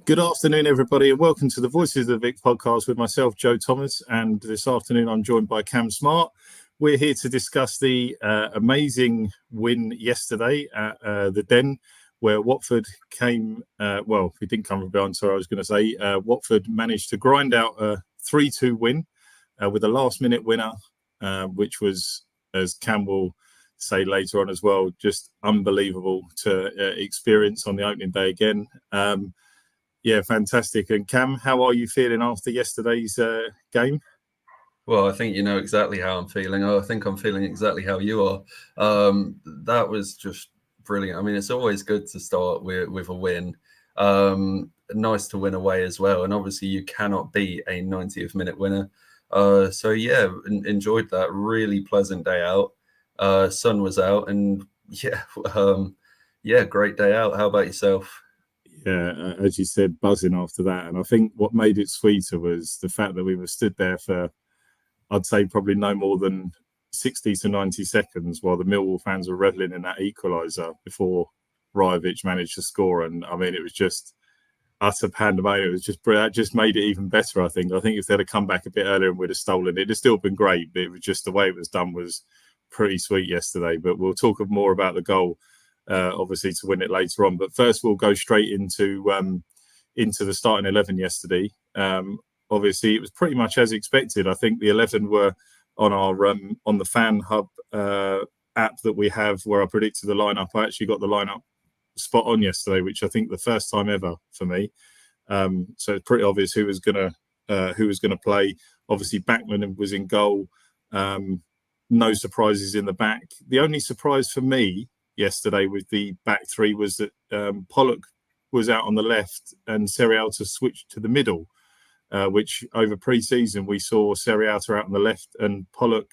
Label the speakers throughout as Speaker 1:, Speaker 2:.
Speaker 1: Good afternoon, everybody, and welcome to the Voices of the Vic podcast with myself, Joe Thomas. And this afternoon, I'm joined by Cam Smart. We're here to discuss the amazing win yesterday at the Den, where Watford came. We didn't come from behind. Sorry, I was going to say Watford managed to grind out a 3-2 win with a last-minute winner, which was, as Cam will say later on as well, just unbelievable to experience on the opening day again. Yeah, fantastic. And Cam, how are you feeling after yesterday's game?
Speaker 2: Well, I think you know exactly how I'm feeling. I think I'm feeling exactly how you are. That was just brilliant. I mean, it's always good to start with a win. Nice to win away as well. And obviously, you cannot beat a 90th minute winner. Enjoyed that. Really pleasant day out. Sun was out, and great day out. How about yourself?
Speaker 1: Yeah, as you said, buzzing after that. And I think what made it sweeter was the fact that we were stood there for, I'd say, probably no more than 60 to 90 seconds while the Millwall fans were revelling in that equaliser before Rajovic managed to score. And I mean, it was just utter pandemonium. It was just brilliant. That just made it even better, I think. I think if they'd have come back a bit earlier and we'd have stolen it, it'd still been great. But it was just the way it was done was pretty sweet yesterday. But we'll talk more about the goal. Obviously to win it later on, but first we'll go straight into the starting 11 yesterday. Obviously it was pretty much as expected. I think the 11 were on our on the Fan Hub app that we have, where I predicted the lineup. I actually got the lineup spot on yesterday, which I think the first time ever for me. So it's pretty obvious who was gonna play. Obviously Backman was in goal. No surprises in the back. The only surprise for me yesterday with the back three was that Pollock was out on the left and Serialta switched to the middle, which over pre-season we saw Serialta out on the left and Pollock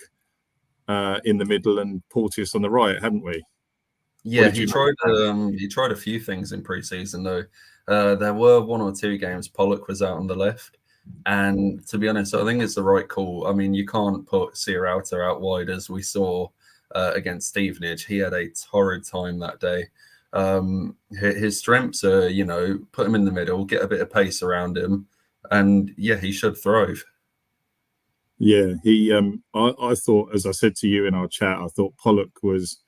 Speaker 1: in the middle and Porteous on the right, hadn't we?
Speaker 2: Yeah, he tried a few things in pre-season though. There were one or two games Pollock was out on the left, and to be honest, I think it's the right call. I mean, you can't put Serialta out wide as we saw against Stevenage. He had a torrid time that day. His strengths are, put him in the middle, get a bit of pace around him, and yeah, he should thrive.
Speaker 1: Yeah, he. I thought, as I said to you in our chat, I thought Pollock was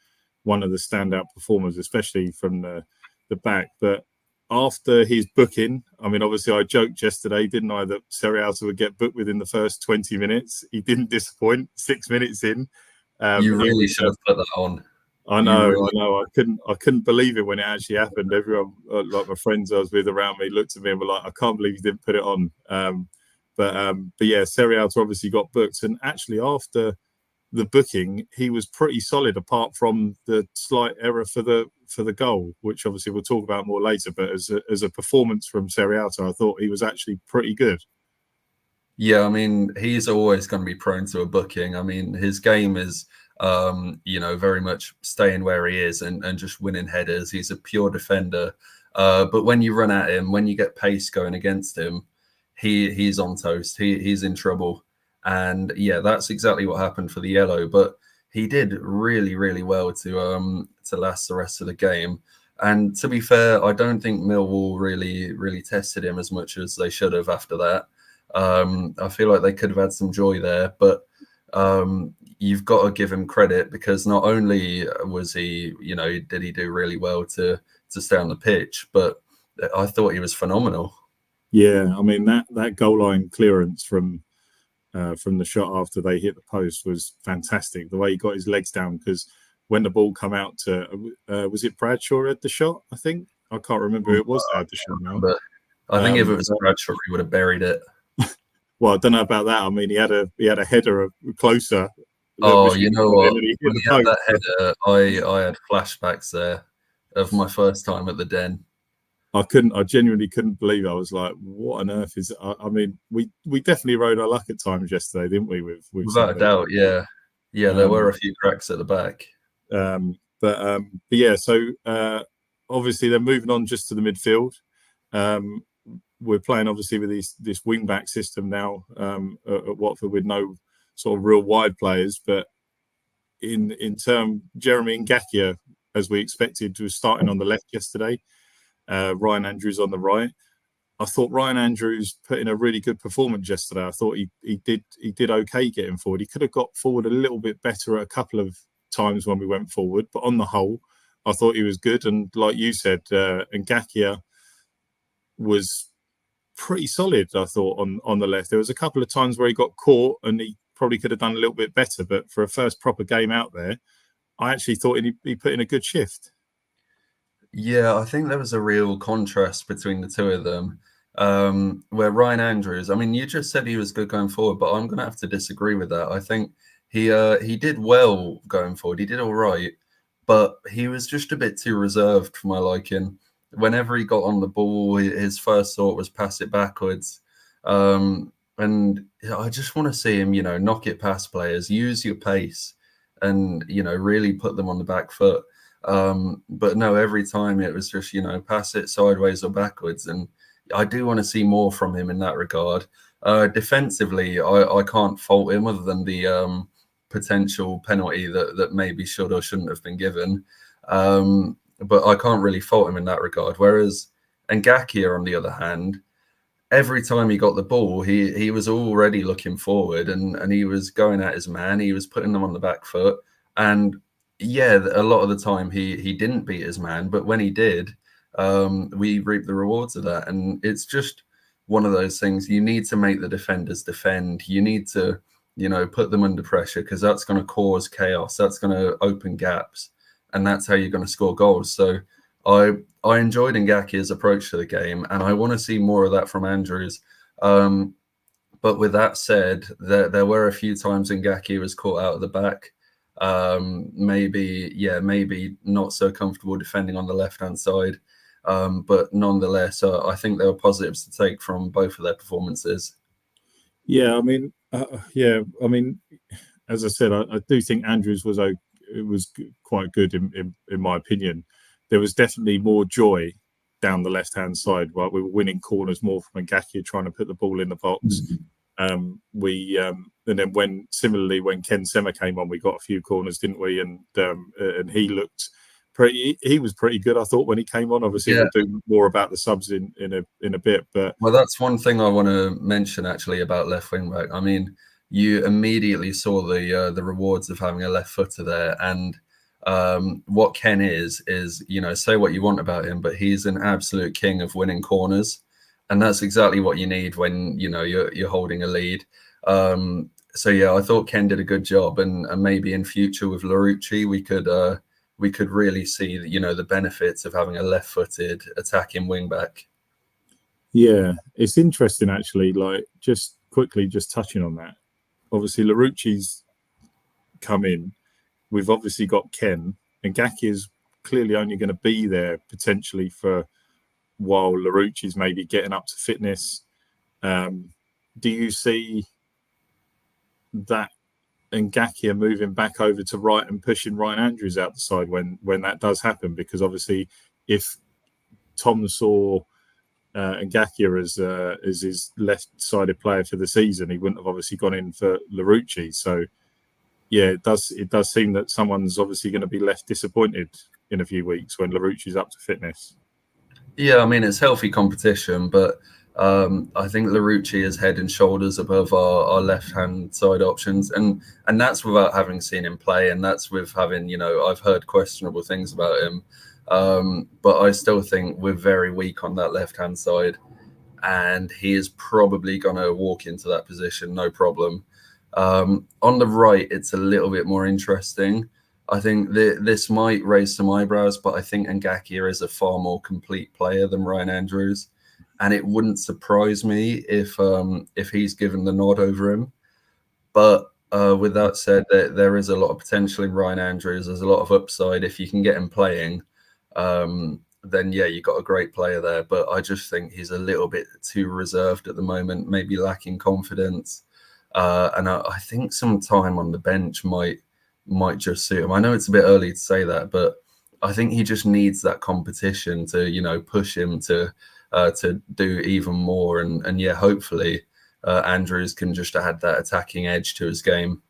Speaker 1: one of the standout performers, especially from the back. But after his booking, I mean, obviously I joked yesterday, didn't I, that Serialta would get booked within the first 20 minutes. He didn't disappoint. 6 minutes in.
Speaker 2: You really should have put that on.
Speaker 1: I know. I couldn't believe it when it actually happened. Everyone, like my friends I was with around me, looked at me and were like, "I can't believe you didn't put it on." But yeah, Serialta obviously got booked, and actually after the booking, he was pretty solid, apart from the slight error for the goal, which obviously we'll talk about more later. But as a performance from Serialta, I thought he was actually pretty good.
Speaker 2: Yeah, I mean, he's always going to be prone to a booking. I mean, his game is, very much staying where he is and just winning headers. He's a pure defender. But when you run at him, when you get pace going against him, he's on toast. He's in trouble. And yeah, that's exactly what happened for the yellow. But he did really, really well to last the rest of the game. And to be fair, I don't think Millwall really tested him as much as they should have after that. I feel like they could have had some joy there, but you've got to give him credit, because not only was he, did he do really well to stay on the pitch, but I thought he was phenomenal.
Speaker 1: Yeah, I mean that goal line clearance from the shot after they hit the post was fantastic. The way he got his legs down, because when the ball come out to was it Bradshaw had the shot? I think I can't remember who it was that had the shot now.
Speaker 2: But I think if it was Bradshaw, he would have buried it.
Speaker 1: Well, I don't know about that. I mean, he had a header closer.
Speaker 2: Oh, you know what? When he had that header, I had flashbacks there of my first time at the Den.
Speaker 1: I genuinely couldn't believe it. I was like, what on earth is it? I mean, we definitely rode our luck at times yesterday, didn't we?
Speaker 2: Without a doubt, yeah. Yeah, there were a few cracks at the back.
Speaker 1: But yeah, so obviously they're moving on just to the midfield. We're playing obviously with this wing back system now at Watford, with no sort of real wide players, but in term, Jeremy Ngakia, as we expected, was starting on the left yesterday. Ryan Andrews on the right. I thought Ryan Andrews put in a really good performance yesterday. I thought he did okay getting forward. He could have got forward a little bit better at a couple of times when we went forward, but on the whole, I thought he was good. And like you said, Ngakia was pretty solid, I thought, on the left. There was a couple of times where he got caught and he probably could have done a little bit better, but for a first proper game out there, I actually thought he put in a good shift.
Speaker 2: Yeah, I think there was a real contrast between the two of them. Where Ryan Andrews, I mean, you just said he was good going forward, but I'm going to have to disagree with that. I think he did well going forward. He did all right, but he was just a bit too reserved for my liking. Whenever he got on the ball, his first thought was pass it backwards. And I just want to see him, knock it past players, use your pace, and really put them on the back foot. But no, every time it was just, pass it sideways or backwards. And I do want to see more from him in that regard. Defensively, I can't fault him other than the potential penalty that maybe should or shouldn't have been given. But I can't really fault him in that regard. Whereas Ngakia, on the other hand, every time he got the ball, he was already looking forward and he was going at his man. He was putting them on the back foot. And yeah, a lot of the time he didn't beat his man, but when he did, we reaped the rewards of that. And it's just one of those things. You need to make the defenders defend. You need to, put them under pressure, because that's going to cause chaos. That's going to open gaps, and that's how you're going to score goals. So I enjoyed Ngakia's approach to the game, and I want to see more of that from Andrews. But with that said, there were a few times Ngakia was caught out of the back. Maybe not so comfortable defending on the left-hand side. But nonetheless, I think there were positives to take from both of their performances.
Speaker 1: Yeah, I mean, as I said, I do think Andrews was quite good in my opinion. There was definitely more joy down the left-hand side. Right, we were winning corners more from Ngakia trying to put the ball in the box. And then when Ken Sema came on, we got a few corners, didn't we? And he looked he was pretty good, I thought, when he came on. Obviously, We'll do more about the subs in a bit. But
Speaker 2: well, that's one thing I want to mention actually about left wing back. I mean, you immediately saw the rewards of having a left footer there, and what Ken is say what you want about him, but he's an absolute king of winning corners, and that's exactly what you need when you're holding a lead. So yeah, I thought Ken did a good job, and maybe in future with Larouci we could really see the benefits of having a left-footed attacking wing back.
Speaker 1: Yeah, it's interesting actually. Like, just quickly, just touching on that. Obviously, Larouci's come in. We've obviously got Ken, and Ngakia is clearly only going to be there potentially for while Larouci's maybe getting up to fitness. Do you see that Ngakia moving back over to right and pushing Ryan Andrews out the side when that does happen? Because obviously, if Tom saw Ngakia as his left-sided player for the season, he wouldn't have obviously gone in for Larouci. So yeah, it does seem that someone's obviously going to be left disappointed in a few weeks when Larouci's up to fitness.
Speaker 2: Yeah, I mean, it's healthy competition, but I think Larouci is head and shoulders above our left-hand side options, and that's without having seen him play, and that's with having I've heard questionable things about him, but I still think we're very weak on that left-hand side, and he is probably going to walk into that position, no problem. On the right, it's a little bit more interesting. I think this might raise some eyebrows, but I think Ngakia is a far more complete player than Ryan Andrews. And it wouldn't surprise me if he's given the nod over him. But with that said, there is a lot of potential in Ryan Andrews. There's a lot of upside. If you can get him playing, then yeah, you've got a great player there. But I just think he's a little bit too reserved at the moment, maybe lacking confidence. And I think some time on the bench might just suit him. I know it's a bit early to say that, but I think he just needs that competition to push him to do even more, and yeah, hopefully Andrews can just add that attacking edge to his game.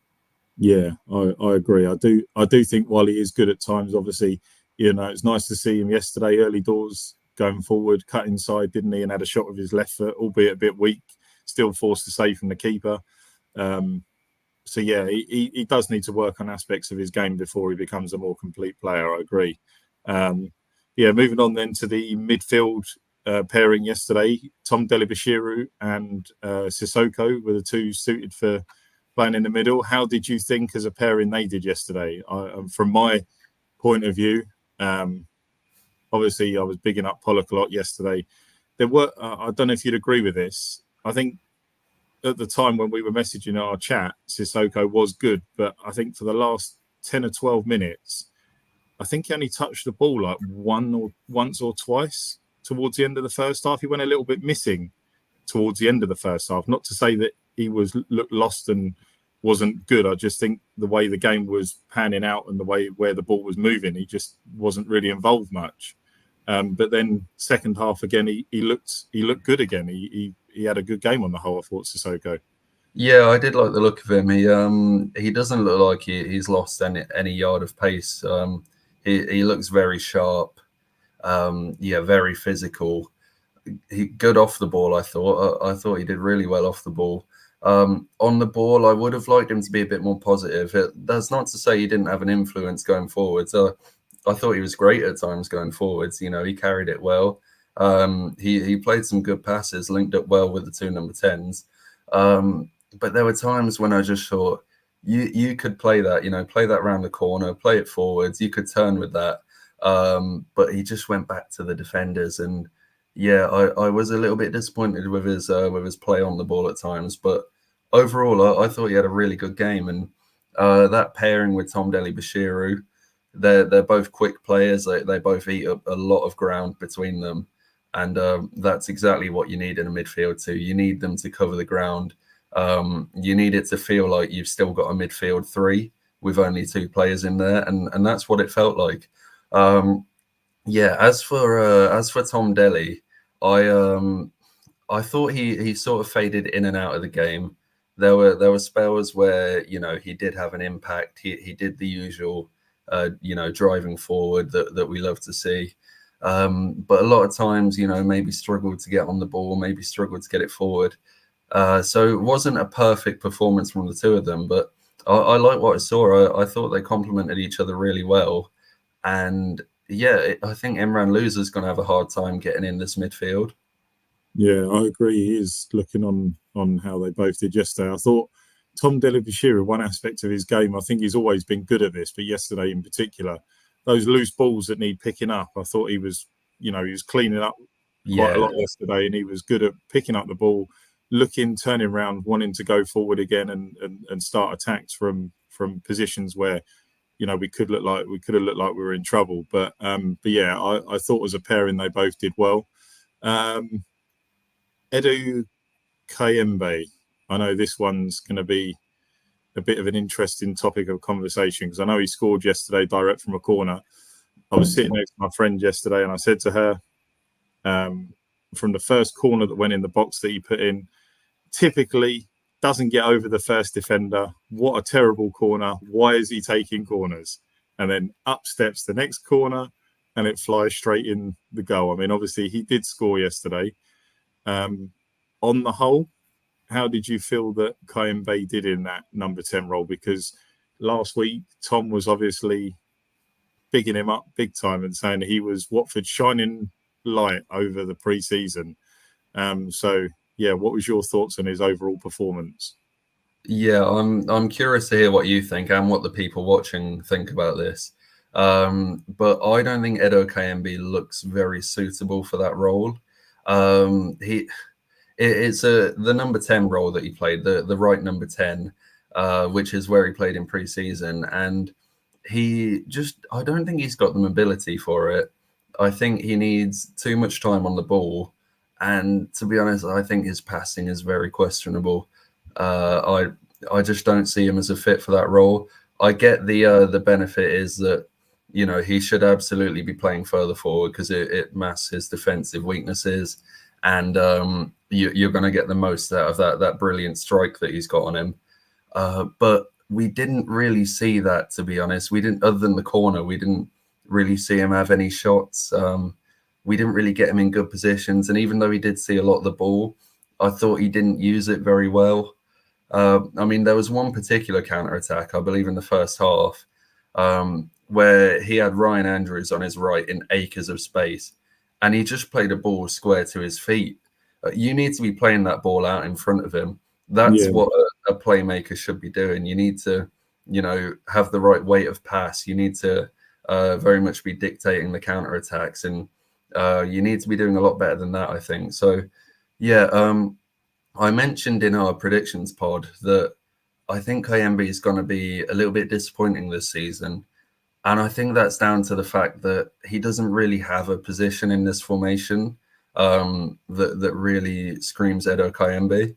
Speaker 1: Yeah, I agree. I do think while he is good at times, obviously, it's nice to see him yesterday, early doors, going forward, cut inside, didn't he, and had a shot with his left foot, albeit a bit weak, still forced to save from the keeper. So yeah, he does need to work on aspects of his game before he becomes a more complete player. I agree. Yeah, moving on then to the midfield pairing yesterday. Tom Delibashiru and Sissoko were the two suited for playing in the middle. How did you think as a pairing they did yesterday? From my point of view, obviously I was bigging up Pollock a lot yesterday. There were, I don't know if you'd agree with this. I think at the time when we were messaging our chat, Sissoko was good, but I think for the last 10 or 12 minutes, I think he only touched the ball like once or twice towards the end of the first half. He went a little bit missing towards the end of the first half. Not to say that he looked lost and wasn't good. I just think the way the game was panning out and the way where the ball was moving, he just wasn't really involved much. But then second half again, he looked good again. He had a good game on the whole, I thought, Sissoko.
Speaker 2: Yeah, I did like the look of him. He doesn't look like he's lost any yard of pace. He looks very sharp. Yeah, very physical. He good off the ball. I thought he did really well off the ball. On the ball, I would have liked him to be a bit more positive. That's not to say he didn't have an influence going forward. So I thought he was great at times going forwards. You know, he carried it well. He played some good passes, linked up well with the two number 10s. But there were times when I just thought you could play that, play that around the corner, play it forwards. You could turn with that. But he just went back to the defenders, and yeah, I was a little bit disappointed with his play on the ball at times. But overall, I thought he had a really good game, and that pairing with Tom Delibashiru, they're both quick players. They both eat up a lot of ground between them, and that's exactly what you need in a midfield too. You need them to cover the ground. You need it to feel like you've still got a midfield three with only two players in there, and that's what it felt like. Yeah, as for Tom Deli, I thought he sort of faded in and out of the game. There were spells where he did have an impact. He did the usual driving forward that we love to see. But a lot of times, maybe struggled to get on the ball, maybe struggled to get it forward. So it wasn't a perfect performance from the two of them, but I like what I saw. I thought they complemented each other really well. And yeah, I think Imran Loser's going to have a hard time getting in this midfield.
Speaker 1: Yeah, I agree. He is looking on how they both did yesterday. I thought Tom Delibashiru, one aspect of his game, I think he's always been good at this, but yesterday in particular, those loose balls that need picking up, I thought he was cleaning up quite a lot yesterday, and he was good at picking up the ball, looking, turning around, wanting to go forward again and start attacks from positions where we could have looked like we were in trouble. But yeah, I thought as a pairing they both did well. Edu Kayembe, I know this one's going to be a bit of an interesting topic of conversation because I know he scored yesterday direct from a corner. I was sitting next to my friend yesterday and I said to her, from the first corner that went in the box that he put in, typically doesn't get over the first defender. What a terrible corner. Why is he taking corners? And then up steps the next corner and it flies straight in the goal. I mean, obviously he did score yesterday. On the whole, how did you feel that Kayembe did in that number 10 role? Because last week, Tom was obviously bigging him up big time and saying he was Watford's shining light over the pre-season. So, yeah, what was your thoughts on his overall performance?
Speaker 2: Yeah, I'm curious to hear what you think and what the people watching think about this. But I don't think Edo Kayembe looks very suitable for that role. It's the number 10 role that he played, the right number 10, which is where he played in pre-season. And I don't think he's got the mobility for it. I think he needs too much time on the ball. And to be honest, I think his passing is very questionable. I just don't see him as a fit for that role. I get the benefit is that, he should absolutely be playing further forward because it masks his defensive weaknesses. And you're going to get the most out of that brilliant strike that he's got on him. But we didn't really see that, to be honest. We didn't, other than the corner, we didn't really see him have any shots. we didn't really get him in good positions. And even though he did see a lot of the ball, I thought he didn't use it very well. I mean, there was one particular counter-attack, I believe in the first half, where he had Ryan Andrews on his right in acres of space, and he just played a ball square to his feet. You need to be playing that ball out in front of him. That's what a playmaker should be doing. You need to, have the right weight of pass. You need to very much be dictating the counter-attacks, and you need to be doing a lot better than that, I think. So, yeah, I mentioned in our predictions pod that I think Kayembe is going to be a little bit disappointing this season. And I think that's down to the fact that he doesn't really have a position in this formation that really screams Edo Kayembe.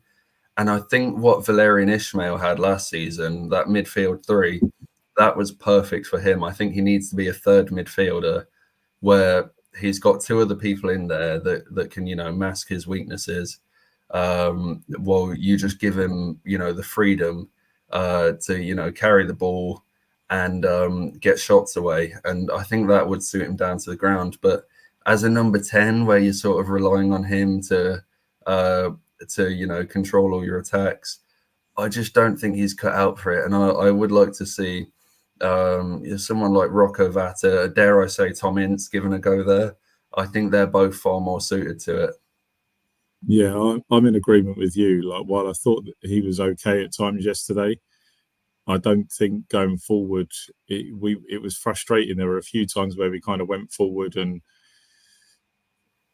Speaker 2: And I think what Valerian Ismail had last season, that midfield three, that was perfect for him. I think he needs to be a third midfielder where he's got two other people in there that can, mask his weaknesses. Well, you just give him, the freedom to, carry the ball and get shots away. And I think that would suit him down to the ground. But as a number 10, where you're sort of relying on him to control all your attacks, I just don't think he's cut out for it. And I would like to see someone like Rocco Vata, dare I say Tom Ince, given a go there. I think they're both far more suited to it.
Speaker 1: Yeah, I'm in agreement with you. Like, while I thought that he was okay at times yesterday, I don't think going forward it was frustrating. There were a few times where we kind of went forward and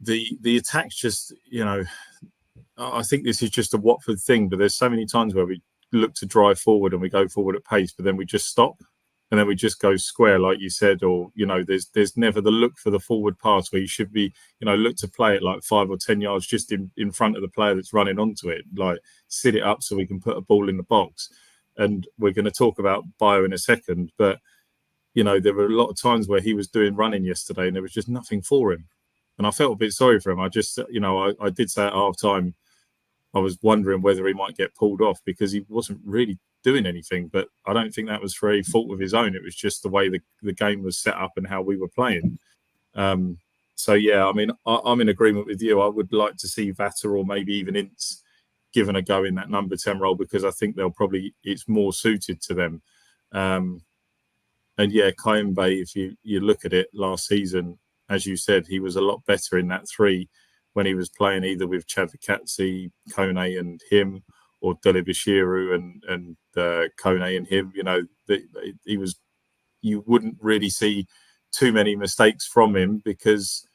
Speaker 1: the attacks just, I think this is just a Watford thing, but there's so many times where we look to drive forward and we go forward at pace, but then we just stop and then we just go square, like you said, or, there's never the look for the forward pass where you should be, look to play it like 5 or 10 yards just in front of the player that's running onto it, like sit it up so we can put a ball in the box. And we're going to talk about Bio in a second, but, there were a lot of times where he was doing running yesterday and there was just nothing for him. And I felt a bit sorry for him. I just, I did say at half time, I was wondering whether he might get pulled off because he wasn't really doing anything. But I don't think that was for any fault of his own. It was just the way the game was set up and how we were playing. So, yeah, I mean, I'm in agreement with you. I would like to see Vata or maybe even Ince given a go in that number 10 role because I think it's more suited to them. And, yeah, Kayembe, if you look at it last season, as you said, he was a lot better in that three when he was playing either with Chavakatsi, Kone and him, or Delibashiru and Kone and him. He was. You wouldn't really see too many mistakes from him because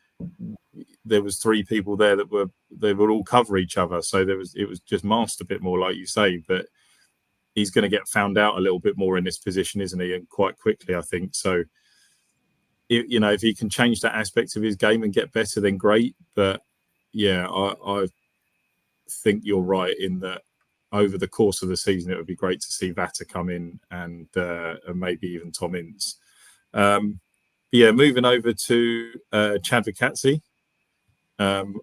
Speaker 1: there was three people there they would all cover each other. So it was just masked a bit more, like you say. But he's going to get found out a little bit more in this position, isn't he? And quite quickly, I think. So, if he can change that aspect of his game and get better, then great. But yeah, I think you're right in that over the course of the season, it would be great to see Vata come in and maybe even Tom Ince. Yeah, moving over to Chavakatsi.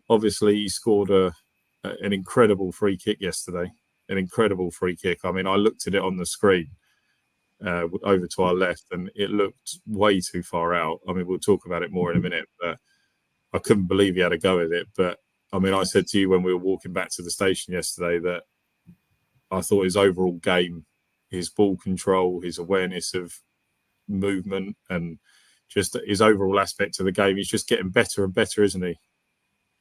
Speaker 1: Obviously, he scored an incredible free kick yesterday. An incredible free kick. I mean, I looked at it on the screen over to our left and it looked way too far out. I mean, we'll talk about it more in a minute, but I couldn't believe he had a go at it. But I mean, I said to you when we were walking back to the station yesterday that I thought his overall game, his ball control, his awareness of movement and just his overall aspect of the game, he's just getting better and better, isn't he?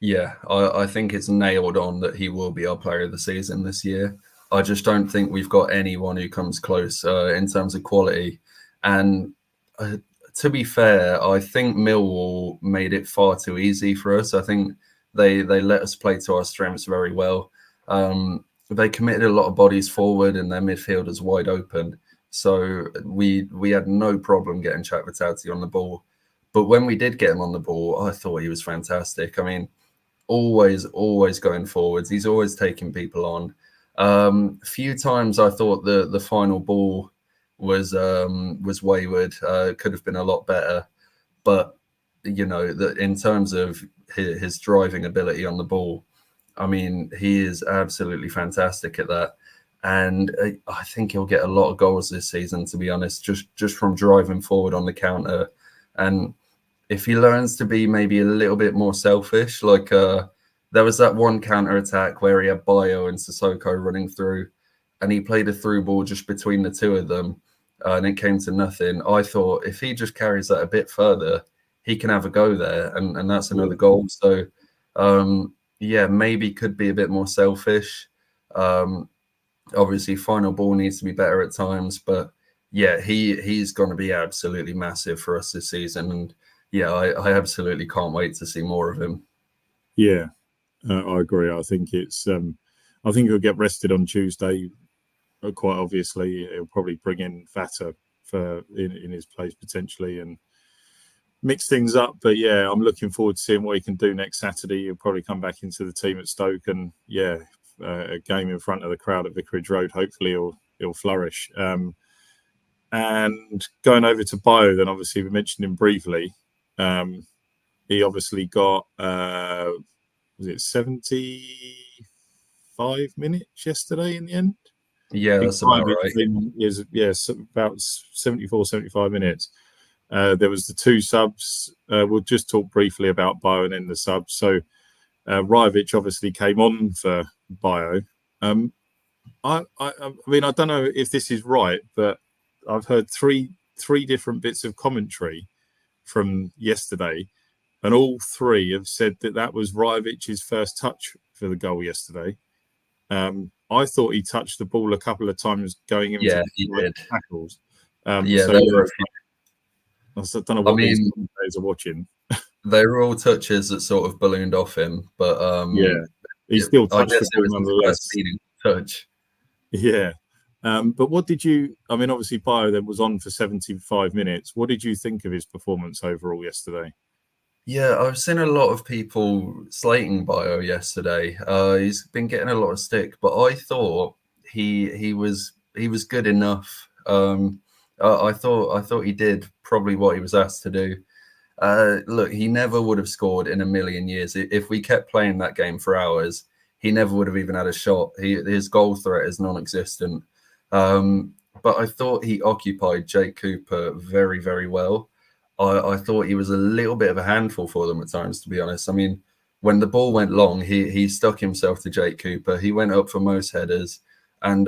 Speaker 2: Yeah, I think it's nailed on that he will be our player of the season this year. I just don't think we've got anyone who comes close in terms of quality. And to be fair, I think Millwall made it far too easy for us. I think they let us play to our strengths very well. They committed a lot of bodies forward and their midfielders wide open. So we had no problem getting Chavakatsi on the ball. But when we did get him on the ball, I thought he was fantastic. I mean, always going forwards. He's always taking people on. A few times I thought the final ball was wayward. Could have been a lot better. But, in terms of his driving ability on the ball, I mean, he is absolutely fantastic at that. And I think he'll get a lot of goals this season, to be honest, just from driving forward on the counter. And if he learns to be maybe a little bit more selfish, like there was that one counter attack where he had Bayo and Sissoko running through, and he played a through ball just between the two of them, and it came to nothing. I thought if he just carries that a bit further, he can have a go there, and that's another goal. So, yeah, maybe could be a bit more selfish. Obviously, final ball needs to be better at times, but yeah, he's going to be absolutely massive for us this season, and yeah, I absolutely can't wait to see more of him.
Speaker 1: Yeah, I agree. I think I think he'll get rested on Tuesday. Quite obviously, he'll probably bring in Vata in his place potentially and mix things up. But yeah, I'm looking forward to seeing what he can do next Saturday. He'll probably come back into the team at Stoke, and yeah, a game in front of the crowd at Vicarage Road. Hopefully, he'll flourish. And going over to Bayo, then obviously we mentioned him briefly. He obviously got was it 75 minutes yesterday in the end?
Speaker 2: Yeah, that's about right.
Speaker 1: Yes, about 74, 75 minutes. There was the two subs. We'll just talk briefly about Bayo and then the subs. So Rajovic obviously came on for Bayo. I mean, I don't know if this is right, but I've heard three different bits of commentary from yesterday, and all three have said that was Rajovic's first touch for the goal yesterday. I thought he touched the ball a couple of times going into
Speaker 2: the
Speaker 1: tackles.
Speaker 2: Yeah,
Speaker 1: so I don't know what these commentators are watching.
Speaker 2: They were all touches that sort of ballooned off him, but
Speaker 1: yeah, he still touched the ball nonetheless.
Speaker 2: Touch.
Speaker 1: Yeah. But what did you? I mean, obviously, Bayo then was on for 75 minutes. What did you think of his performance overall yesterday?
Speaker 2: Yeah, I've seen a lot of people slating Bayo yesterday. He's been getting a lot of stick, but I thought he was good enough. I thought he did probably what he was asked to do. Look, he never would have scored in a million years. If we kept playing that game for hours, he never would have even had a shot. His goal threat is non-existent. But I thought he occupied Jake Cooper very, very well. I thought he was a little bit of a handful for them at times, to be honest. I mean, when the ball went long, he stuck himself to Jake Cooper. He went up for most headers, and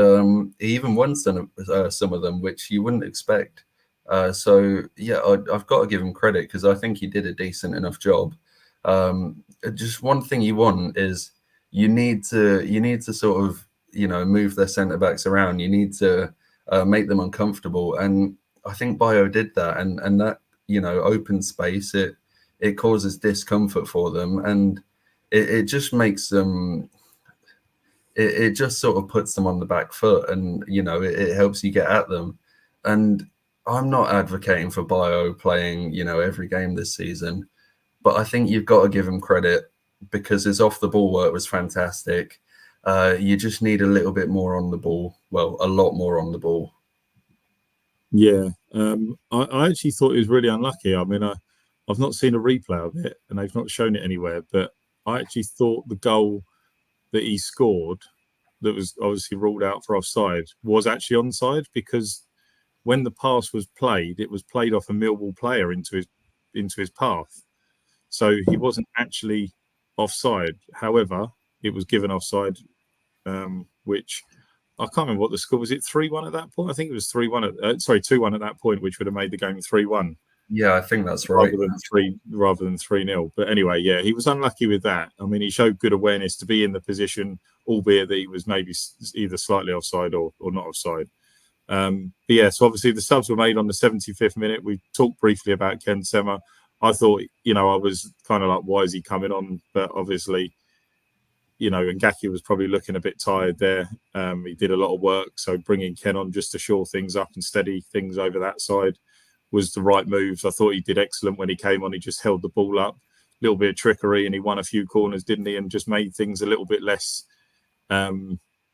Speaker 2: he even won some of them, which you wouldn't expect. So yeah, I've got to give him credit because I think he did a decent enough job. Just one thing you want is you need to sort of move their centre backs around. You need to make them uncomfortable, and I think Bayo did that, and that open space it causes discomfort for them, and it just makes them. It just sort of puts them on the back foot, and it helps you get at them. And I'm not advocating for Bayo playing every game this season, but I think you've got to give him credit because his off the ball work was fantastic. You just need a little bit more on the ball. Well, a lot more on the ball.
Speaker 1: Yeah, I actually thought he was really unlucky. I mean, I've not seen a replay of it, and they've not shown it anywhere. But I actually thought the goal that he scored, that was obviously ruled out for offside, was actually onside because when the pass was played, it was played off a Millwall player into his path, so he wasn't actually offside. However, it was given offside, which. I can't remember what the score was. It 3-1 at that point. I think it was 3-1. 2-1 at that point, which would have made the game 3-1.
Speaker 2: Yeah, I think that's right.
Speaker 1: Rather than 3-0. But anyway, yeah, he was unlucky with that. I mean, he showed good awareness to be in the position, albeit that he was maybe either slightly offside or not offside. But yeah, so obviously the subs were made on the 75th minute. We talked briefly about Ken Sema. I thought, I was kind of like, why is he coming on? But obviously. Ngaki was probably looking a bit tired there. He did a lot of work, so bringing Ken on just to shore things up and steady things over that side was the right moves. I thought he did excellent when he came on. He just held the ball up, a little bit of trickery, and he won a few corners, didn't he? And just made things a little bit less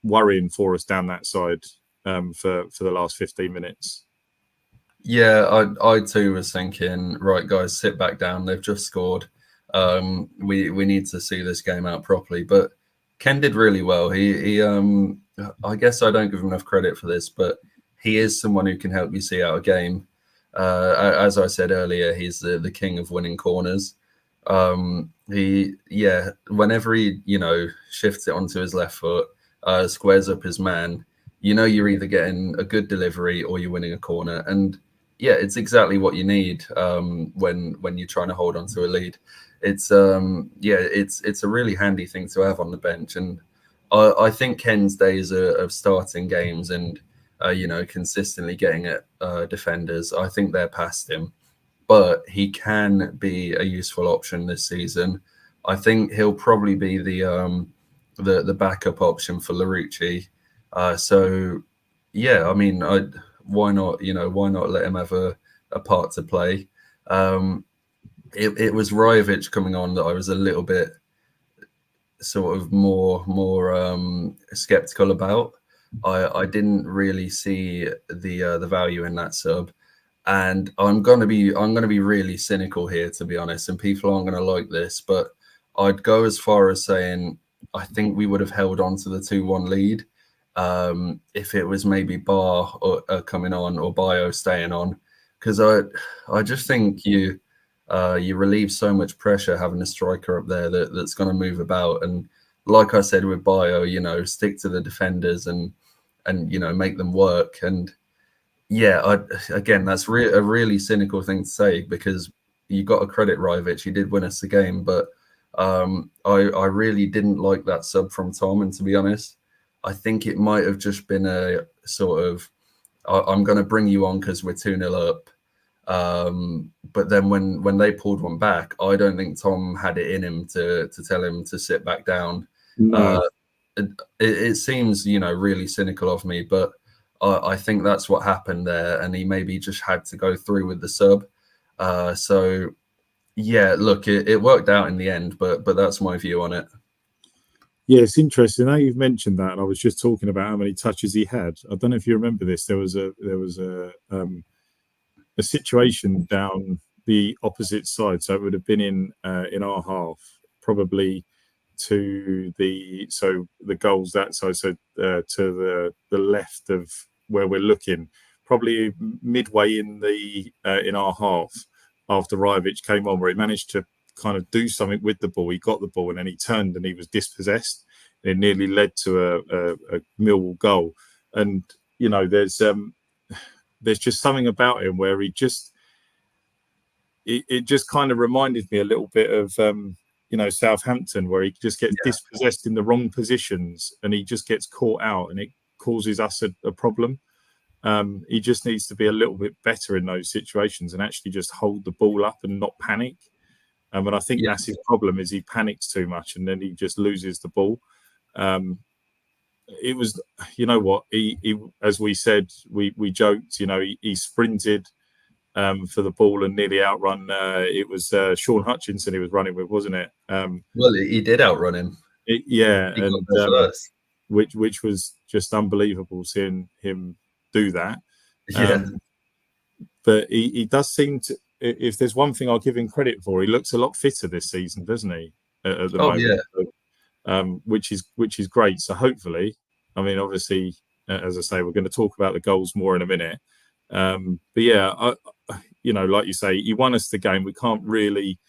Speaker 1: worrying for us down that side for the last 15 minutes.
Speaker 2: Yeah, I too was thinking, right, guys, sit back down. They've just scored. We need to see this game out properly, but Ken did really well. He I guess I don't give him enough credit for this, but he is someone who can help you see out a game. As I said earlier, he's the king of winning corners. Whenever he shifts it onto his left foot, squares up his man, you're either getting a good delivery or you're winning a corner. And yeah, it's exactly what you need when you're trying to hold on to a lead. It's it's a really handy thing to have on the bench. And I think Ken's days of starting games and consistently getting at defenders, I think they're past him. But he can be a useful option this season. I think he'll probably be the backup option for Larucci. So yeah, I mean, why not? Why not let him have a part to play? It was Rajovic coming on that I was a little bit sort of more skeptical about. I didn't really see the value in that sub, and I'm gonna be really cynical here, to be honest, and people aren't gonna like this, but I'd go as far as saying I think we would have held on to the 2-1 lead if it was maybe Bar coming on or Bio staying on, because I just think you relieve so much pressure having a striker up there that's going to move about. And like I said with Bio, stick to the defenders and make them work. And yeah, again, that's a really cynical thing to say, because you got to credit Rajovic. He did win us the game, but I really didn't like that sub from Tom. And to be honest, I think it might have just been a sort of, I'm going to bring you on because we're 2-0 up. But then when they pulled one back, I don't think Tom had it in him to tell him to sit back down.
Speaker 1: No.
Speaker 2: It seems, really cynical of me, but I think that's what happened there, and he maybe just had to go through with the sub. So yeah, look, it worked out in the end, but that's my view on it.
Speaker 1: Yeah, it's interesting. Now you've mentioned that, and I was just talking about how many touches he had. I don't know if you remember this. There was a situation down the opposite side, so it would have been in our half, probably to the goals that side, so to the left of where we're looking, probably midway in our half after Rajovic came on, where he managed to kind of do something with the ball. He got the ball and then he turned and he was dispossessed. It nearly led to a Millwall goal. And there's just something about him where it just kind of reminded me a little bit of Southampton, where he just gets dispossessed in the wrong positions and he just gets caught out and it causes us a problem. He just needs to be a little bit better in those situations and actually just hold the ball up and not panic. And I think that's his problem, is he panics too much and then he just loses the ball. It was, he as we said, we joked, he sprinted for the ball and nearly outrun. It was Sean Hutchinson he was running with, wasn't it?
Speaker 2: Well, he did outrun him.
Speaker 1: Which was just unbelievable seeing him do that. But he does seem to. If there's one thing I'll give him credit for, he looks a lot fitter this season, doesn't he? At the moment, which is great. So hopefully, I mean, obviously, as I say, we're going to talk about the goals more in a minute. But yeah, like you say, he won us the game. We can't really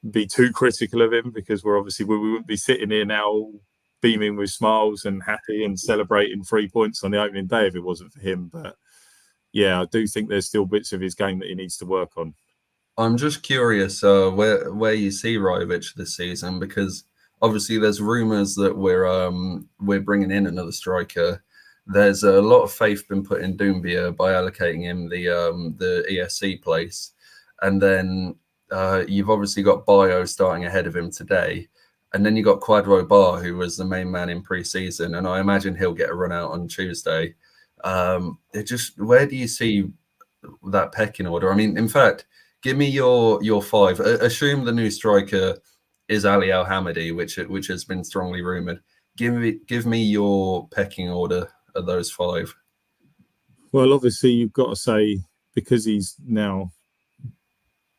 Speaker 1: be too critical of him, because we wouldn't be sitting here now beaming with smiles and happy and celebrating 3 points on the opening day if it wasn't for him. But yeah, I do think there's still bits of his game that he needs to work on.
Speaker 2: I'm just curious where you see Rajovic this season, because obviously there's rumours that we're bringing in another striker. There's a lot of faith been put in Doumbia by allocating him the ESC place, and then you've obviously got Bio starting ahead of him today, and then you got Quadro Bar, who was the main man in pre-season, and I imagine he'll get a run out on Tuesday. Where do you see that pecking order? I mean, in fact, give me your five. Assume the new striker is Ali Al Hamidi, which has been strongly rumoured. Give me your pecking order of those five.
Speaker 1: Well, obviously you've got to say, because he's now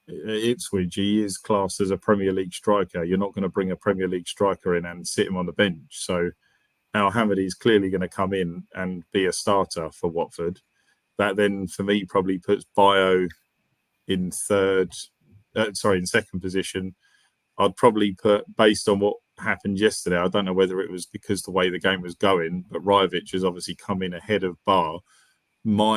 Speaker 1: at Ipswich, he is classed as a Premier League striker. You're not going to bring a Premier League striker in and sit him on the bench. So Al Hamidi is clearly going to come in and be a starter for Watford. that then for me probably puts Bio in in second position. I'd probably put, based on what happened yesterday, I don't know whether it was because the way the game was going, but Rajovic has obviously come in ahead of Bar. From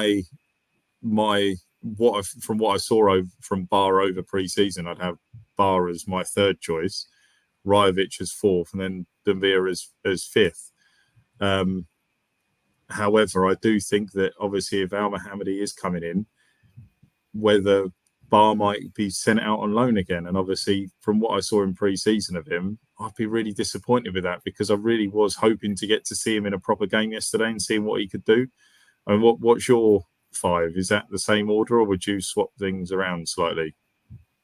Speaker 1: what I saw from Bar over pre-season, I'd have Bar as my third choice, Rajovic as fourth, and then Dembele as fifth. However, I do think that obviously if Al Mohammadi is coming in, whether Bar might be sent out on loan again. And obviously, from what I saw in pre-season of him, I'd be really disappointed with that because I really was hoping to get to see him in a proper game yesterday and seeing what he could do. And what's your five? Is that the same order, or would you swap things around slightly?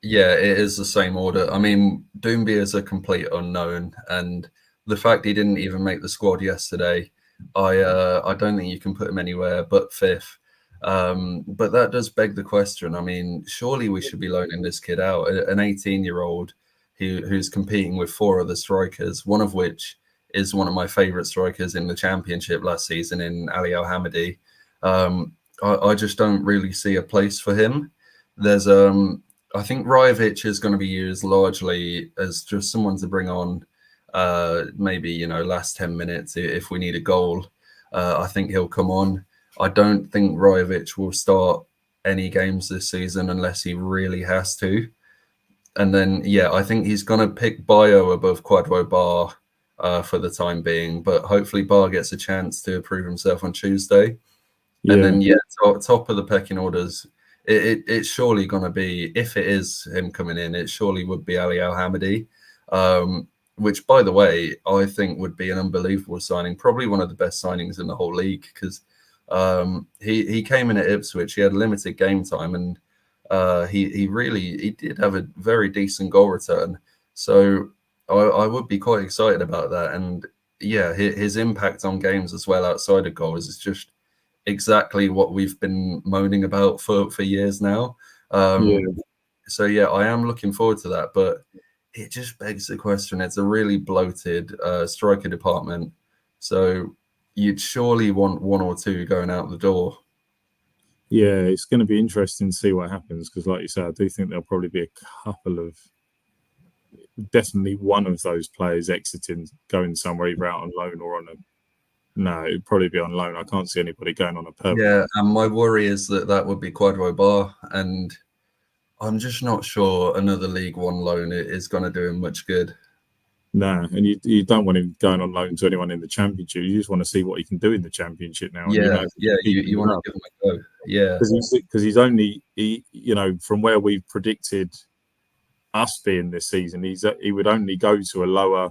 Speaker 2: Yeah, it is the same order. I mean, Doumbia is a complete unknown, and the fact he didn't even make the squad yesterday, I don't think you can put him anywhere but fifth. But that does beg the question. I mean, surely we should be loaning this kid out, an 18-year-old who's competing with four other strikers, one of which is one of my favourite strikers in the Championship last season in Ali Al-Hamadi. I just don't really see a place for him. There's I think Rajovic is going to be used largely as just someone to bring on, maybe, last 10 minutes if we need a goal. I think he'll come on. I don't think Rajovic will start any games this season unless he really has to. And then, I think he's going to pick Bio above Kwadwo Bar for the time being. But hopefully Bar gets a chance to prove himself on Tuesday. Yeah. And then, top of the pecking orders, it's surely going to be, if it is him coming in, it surely would be Ali Al-Hamadi, which, by the way, I think would be an unbelievable signing, probably one of the best signings in the whole league, because he came in at Ipswich, he had limited game time, and he did have a very decent goal return. So I would be quite excited about that. And his impact on games as well outside of goals is just exactly what we've been moaning about for years now. So I am looking forward to that, but it just begs the question. It's a really bloated striker department, so you'd surely want one or two going out the door.
Speaker 1: Yeah, it's going to be interesting to see what happens because, like you said, I do think there'll probably be definitely one of those players exiting, going somewhere either out on loan or on a. No, it'd probably be on loan. I can't see anybody going on a permanent.
Speaker 2: Yeah, and my worry is that would be Kwadwo Bar, and I'm just not sure another League One loan is going to do him much good.
Speaker 1: No, and you don't want him going on loan to anyone in the Championship. You just want to see what he can do in the Championship now.
Speaker 2: Yeah, you want to give him a go. Yeah,
Speaker 1: because he's only from where we've predicted us being this season, he would only go to a lower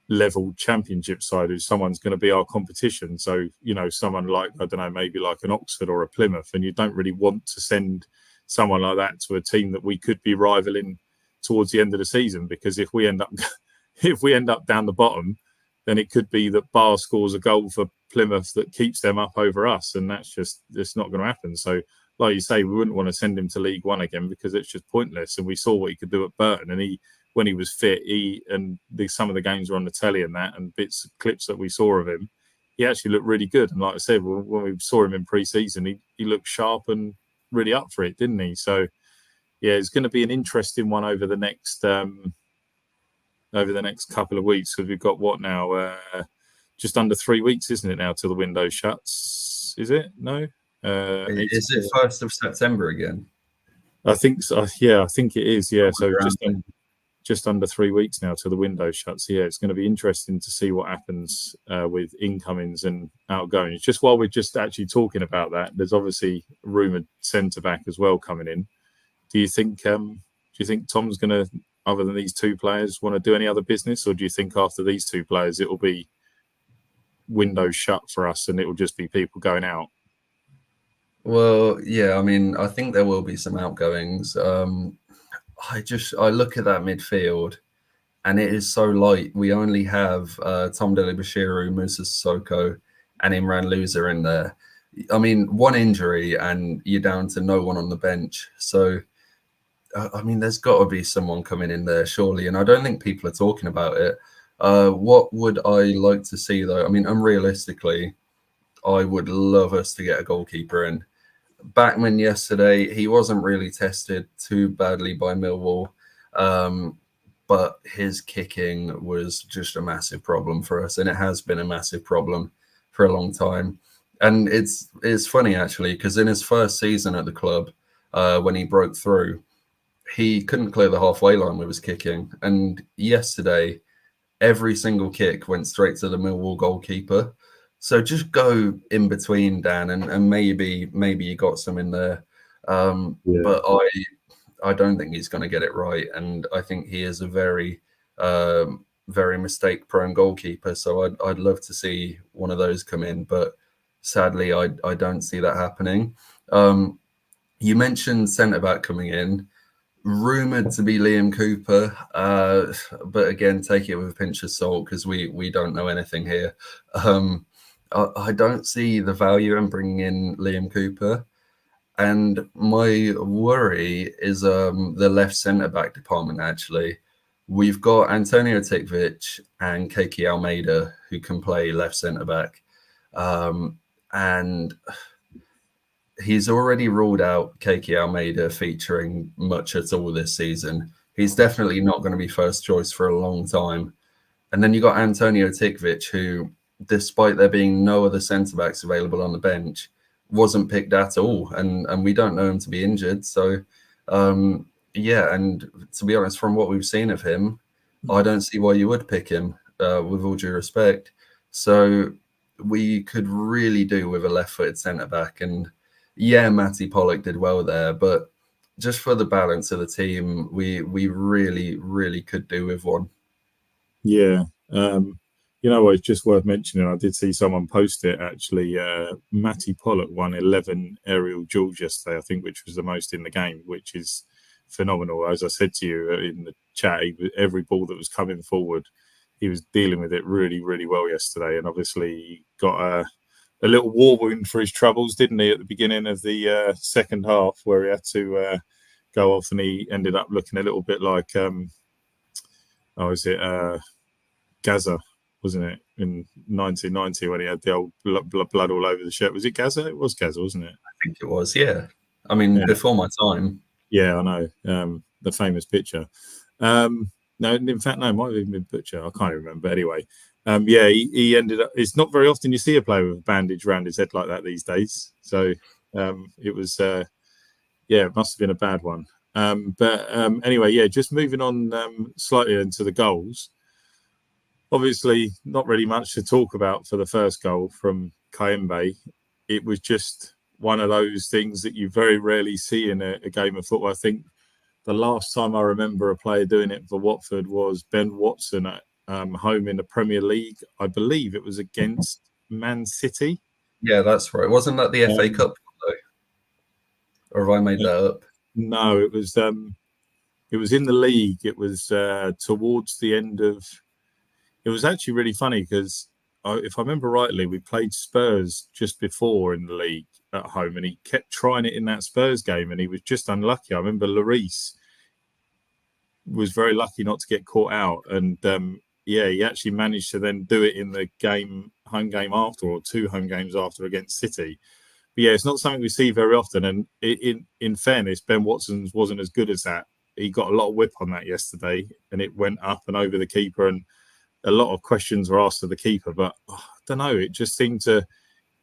Speaker 1: level Championship side who someone's going to be our competition. So someone like, I don't know, maybe like an Oxford or a Plymouth, and you don't really want to send someone like that to a team that we could be rivaling towards the end of the season, because if we end up down the bottom, then it could be that Bar scores a goal for Plymouth that keeps them up over us, and that's not going to happen. So like you say, we wouldn't want to send him to League One again because it's just pointless. And we saw what he could do at Burton, and when he was fit, some of the games were on the telly and that, and clips that we saw of him, he actually looked really good. And like I said, when we saw him in pre-season, he looked sharp and really up for it, didn't he? So it's going to be an interesting one over the next couple of weeks, because we've got what now? Just under 3 weeks, isn't it now, till the window shuts? Is it? No.
Speaker 2: Is it 1st of September again?
Speaker 1: I think so. Yeah, I think it is. Yeah, so just under 3 weeks now till the window shuts. Yeah, it's going to be interesting to see what happens with incomings and outgoings. Just while we're just actually talking about that, there's obviously rumoured centre back as well coming in. Do you think Tom's going to, other than these two players, want to do any other business, or do you think after these two players it will be window shut for us and it will just be people going out?
Speaker 2: Well, I mean, I think there will be some outgoings. I look at that midfield and it is so light. We only have Tom Delibashiru, Musa Sissoko and Imran Louza in there. I mean, one injury and you're down to no one on the bench. So, I mean, there's got to be someone coming in there, surely. And I don't think people are talking about it. What would I like to see, though? I mean, unrealistically, I would love us to get a goalkeeper in. Backman yesterday, he wasn't really tested too badly by Millwall, but his kicking was just a massive problem for us, and it has been a massive problem for a long time. And it's funny actually, because in his first season at the club, when he broke through, he couldn't clear the halfway line with his kicking. And yesterday, every single kick went straight to the Millwall goalkeeper. So just go in between, Dan, and maybe you got some in there. But I don't think he's going to get it right, and I think he is a very very mistake-prone goalkeeper. So I'd love to see one of those come in, but sadly I don't see that happening. You mentioned centre-back coming in, rumored to be Liam Cooper, but again, take it with a pinch of salt because we don't know anything here. I don't see the value in bringing in Liam Cooper, and my worry is the left centre-back department. Actually, we've got Antonio Tikvic and Keiki Almeida who can play left centre-back, and he's already ruled out Keiki Almeida featuring much at all this season. He's definitely not going to be first choice for a long time. And then you got Antonio Tikvic, who, despite there being no other centre-backs available on the bench, wasn't picked at all. And we don't know him to be injured. So, yeah, and to be honest, from what we've seen of him, I don't see why you would pick him, with all due respect. So we could really do with a left-footed centre-back. And yeah, Matty Pollock did well there, but just for the balance of the team, we really, really could do with one.
Speaker 1: Yeah. You know, it's just worth mentioning. I did see someone post it actually. Matty Pollock won 11 aerial duels yesterday, I think, which was the most in the game, which is phenomenal. As I said to you in the chat, every ball that was coming forward, he was dealing with it really, really well yesterday. And obviously, he got a little war wound for his troubles, didn't he, at the beginning of the second half, where he had to go off, and he ended up looking a little bit like, Gaza, wasn't it, in 1990 when he had the old blood all over the shirt? Was it Gaza? It was Gaza, wasn't it?
Speaker 2: I think it was, yeah. I mean, before my time.
Speaker 1: Yeah, I know. The famous picture. No, in fact, no, it might have even been Butcher. I can't remember. Anyway, yeah, he ended up. It's not very often you see a player with a bandage around his head like that these days. So it was, yeah, it must have been a bad one. But anyway, yeah, just moving on slightly into the goals. Obviously, not really much to talk about for the first goal from Kayembe. It was just one of those things that you very rarely see in a game of football. I think the last time I remember a player doing it for Watford was Ben Watson at home in the Premier League. I believe it was against Man City.
Speaker 2: Yeah, that's right. Wasn't that the FA Cup though? Or have I made that up?
Speaker 1: No, it was in the league. It was towards the end of. It was actually really funny because if I remember rightly, we played Spurs just before in the league at home, and he kept trying it in that Spurs game, and he was just unlucky. I remember Lloris was very lucky not to get caught out, and yeah, he actually managed to then do it in the home game after, or 2 home games after against City. But yeah, it's not something we see very often. And in fairness, Ben Watson's wasn't as good as that. He got a lot of whip on that yesterday, and it went up and over the keeper, and a lot of questions were asked of the keeper, but I don't know. It just seemed to.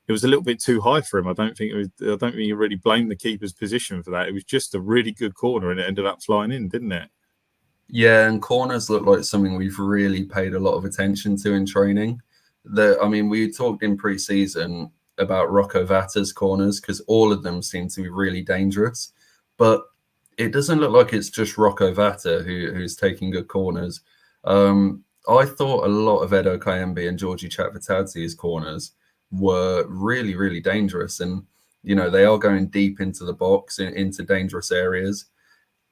Speaker 1: It was a little bit too high for him. I don't think you really blame the keeper's position for that. It was just a really good corner, and it ended up flying in, didn't it?
Speaker 2: Yeah, and corners look like something we've really paid a lot of attention to in training. I mean, we talked in pre-season about Rocco Vata's corners because all of them seem to be really dangerous, but it doesn't look like it's just Rocco Vata who's taking good corners. I thought a lot of Edo Kayembe and Georgie Chakvatadzi's corners were really, really dangerous. And, you know, they are going deep into the box, into dangerous areas.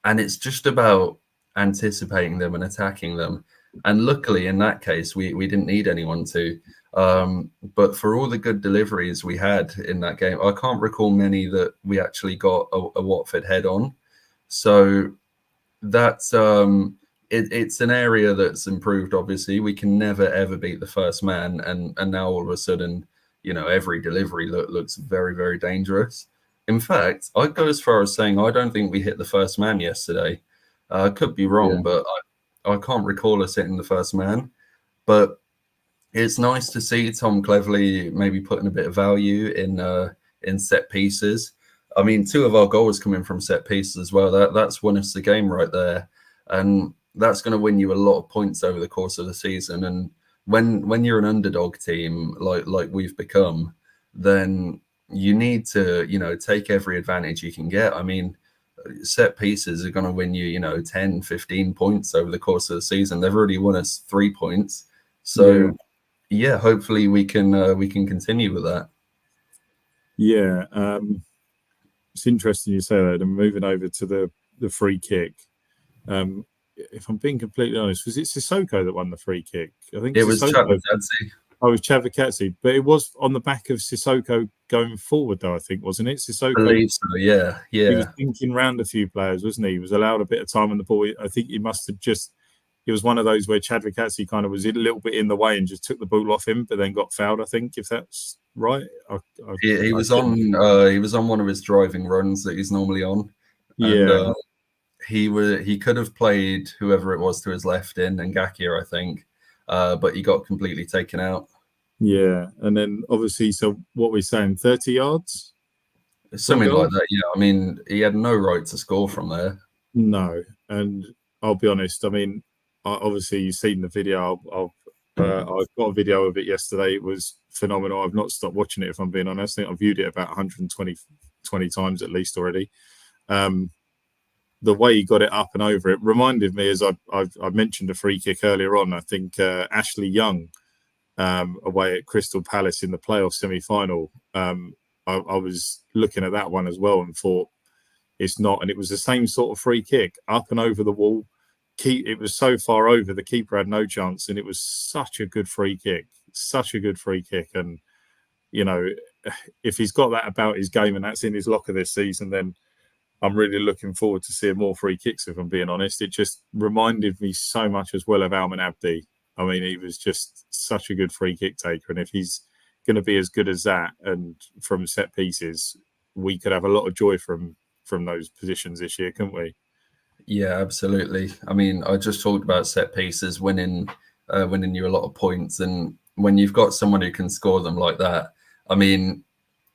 Speaker 2: And it's just about anticipating them and attacking them. And luckily, in that case, we didn't need anyone to. But for all the good deliveries we had in that game, I can't recall many that we actually got a Watford head on. So that's... It's an area that's improved, obviously. We can never, ever beat the first man. And now all of a sudden, you know, every delivery looks very, very dangerous. In fact, I'd go as far as saying I don't think we hit the first man yesterday. I could be wrong, but I can't recall us hitting the first man. But it's nice to see Tom Cleverley maybe putting a bit of value in set pieces. I mean, 2 of our goals coming from set pieces as well. That's won us the game right there, and that's going to win you a lot of points over the course of the season. And when you're an underdog team like we've become, then you need to take every advantage you can get. I mean, set pieces are going to win you 10, 15 points over the course of the season. They've already won us 3 points, so yeah, hopefully we can continue with that.
Speaker 1: Yeah, it's interesting you say that. And moving over to the free kick, if I'm being completely honest, was it Sissoko that won the free kick? I think
Speaker 2: it was Chavitadze.
Speaker 1: Oh, it was Chavitadze, but it was on the back of Sissoko going forward, though, I think, wasn't it? Sissoko,
Speaker 2: I believe so, yeah.
Speaker 1: He was thinking round a few players, wasn't he? He was allowed a bit of time on the ball. I think he must have just... It was one of those where Chavitadze kind of was a little bit in the way and just took the ball off him, but then got fouled, I think, if that's right.
Speaker 2: He was on one of his driving runs that he's normally on.
Speaker 1: Yeah.
Speaker 2: And he could have played whoever it was to his left in, Ngakia, I think. But he got completely taken out.
Speaker 1: Yeah, and then obviously, so what we're saying, 30 yards?
Speaker 2: Something like that, yeah. I mean, he had no right to score from there.
Speaker 1: No, and I'll be honest, I mean, obviously you've seen the video. I've got a video of it yesterday. It was phenomenal. I've not stopped watching it, if I'm being honest. I think I've viewed it about 120 times at least already. The way he got it up and over, it reminded me, as I mentioned a free kick earlier on, I think Ashley Young away at Crystal Palace in the playoff semi-final. I was looking at that one as well and thought it's not. And it was the same sort of free kick, up and over the wall. It was so far over, the keeper had no chance, and it was such a good free kick. And, if he's got that about his game and that's in his locker this season, then I'm really looking forward to seeing more free kicks, if I'm being honest. It just reminded me so much as well of Alman Abdi. I mean, he was just such a good free kick taker. And if he's going to be as good as that and from set pieces, we could have a lot of joy from those positions this year, couldn't we?
Speaker 2: Yeah, absolutely. I mean, I just talked about set pieces winning you a lot of points. And when you've got someone who can score them like that, I mean,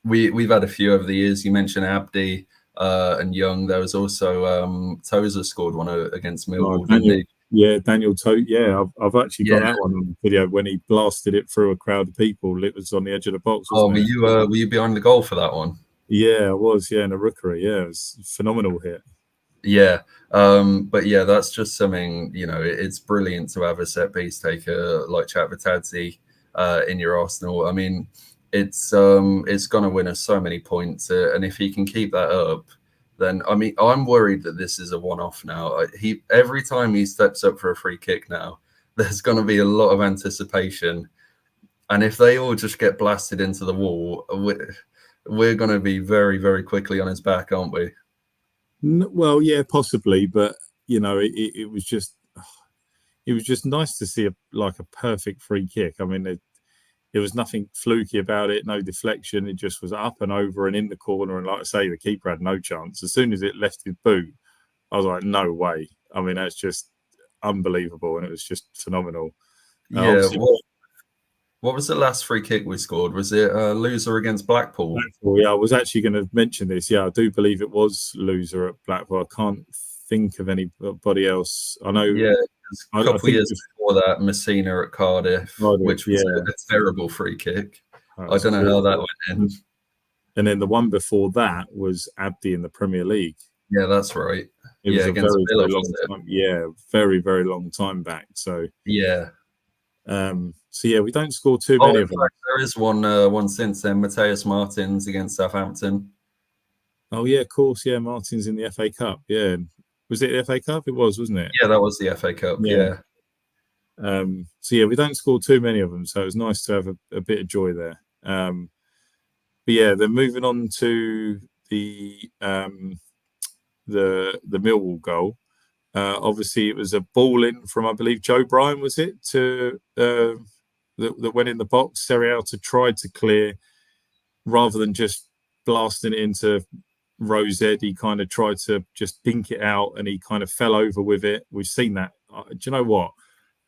Speaker 2: we've had a few over the years. You mentioned Abdi and Young. There was also Tozer scored one against Millwall, didn't he?
Speaker 1: Yeah, Daniel Tozer. Yeah, I've actually got that one on the video when he blasted it through a crowd of people. It was on the edge of the box. Wasn't
Speaker 2: it? Were you behind the goal for that one?
Speaker 1: Yeah, I was. Yeah, in a rookery. Yeah, it was a phenomenal hit.
Speaker 2: Yeah, but yeah, that's just something. It's brilliant to have a set piece taker like Chavitadze in your Arsenal. I mean, it's going to win us so many points, and if he can keep that up, then I mean, I'm worried that this is a one-off now. Every time he steps up for a free kick now, there's going to be a lot of anticipation, and if they all just get blasted into the wall, we're going to be very, very quickly on his back, aren't we?
Speaker 1: Well, yeah, possibly, but it was just nice to see a perfect free kick. I mean, there was nothing fluky about it, no deflection. It just was up and over and in the corner. And like I say, the keeper had no chance. As soon as it left his boot, I was like, no way. I mean, that's just unbelievable, and it was just phenomenal.
Speaker 2: Yeah. What was the last free kick we scored? Was it a loser against Blackpool?
Speaker 1: Yeah, I was actually going to mention this. Yeah, I do believe it was loser at Blackpool. I can't think of anybody else. I know.
Speaker 2: Yeah, a couple of years before that, Messina at Cardiff, which was a terrible free kick. I don't know how that went in.
Speaker 1: And then the one before that was Abdi in the Premier League.
Speaker 2: Yeah, that's right.
Speaker 1: It was a very, very long time. Yeah, very, very long time back. So
Speaker 2: yeah.
Speaker 1: So yeah, we don't score too many of them.
Speaker 2: There is one since then. Mateus Martins against Southampton.
Speaker 1: Oh yeah, of course. Yeah, Martins in the FA Cup. Yeah, was it the FA Cup? It was, wasn't it?
Speaker 2: Yeah, that was the FA Cup. Yeah.
Speaker 1: So yeah, we don't score too many of them. So it was nice to have a bit of joy there. But yeah, then moving on to the Millwall goal. Obviously, it was a ball in from, I believe, Joe Bryan, was it, to that went in the box. Serialta tried to clear rather than just blasting it into Rose Ed, he kind of tried to just dink it out and he kind of fell over with it. We've seen that. Do you know what?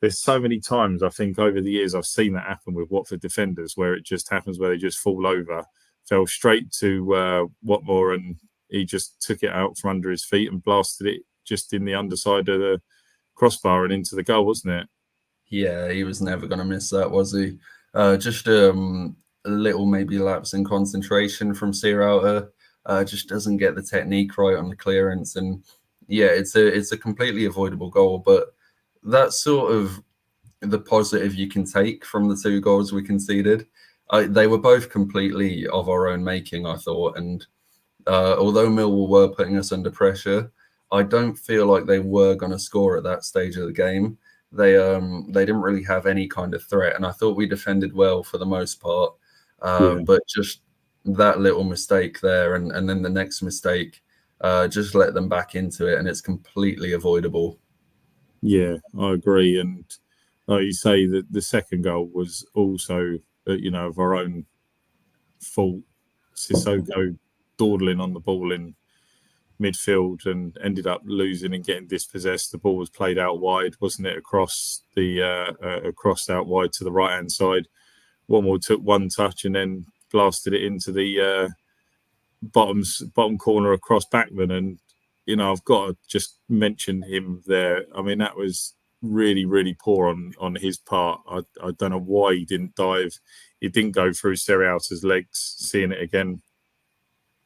Speaker 1: There's so many times I think over the years I've seen that happen with Watford defenders where it just happens where they just fall over, fell straight to Watmore and he just took it out from under his feet and blasted it just in the underside of the crossbar and into the goal, wasn't it?
Speaker 2: Yeah, he was never going to miss that, was he? Just a little maybe lapse in concentration from Searauter. Just doesn't get the technique right on the clearance, and yeah, it's a completely avoidable goal. But that's sort of the positive you can take from the 2 goals we conceded. They were both completely of our own making, I thought, and although Millwall were putting us under pressure, I don't feel like they were going to score at that stage of the game. They didn't really have any kind of threat, and I thought we defended well for the most part. But just that little mistake there, and then the next mistake, just let them back into it, and it's completely avoidable.
Speaker 1: Yeah, I agree. And like you say, the second goal was also, of our own fault. Sissoko dawdling on the ball in midfield and ended up losing and getting dispossessed. The ball was played out wide, wasn't it? Across out wide to the right hand side. Watmore took one touch and then blasted it into the bottom corner across Backman. And I've got to just mention him there. I mean, that was really, really poor on his part. I don't know why he didn't dive. He didn't go through Serialta's legs. Seeing it again.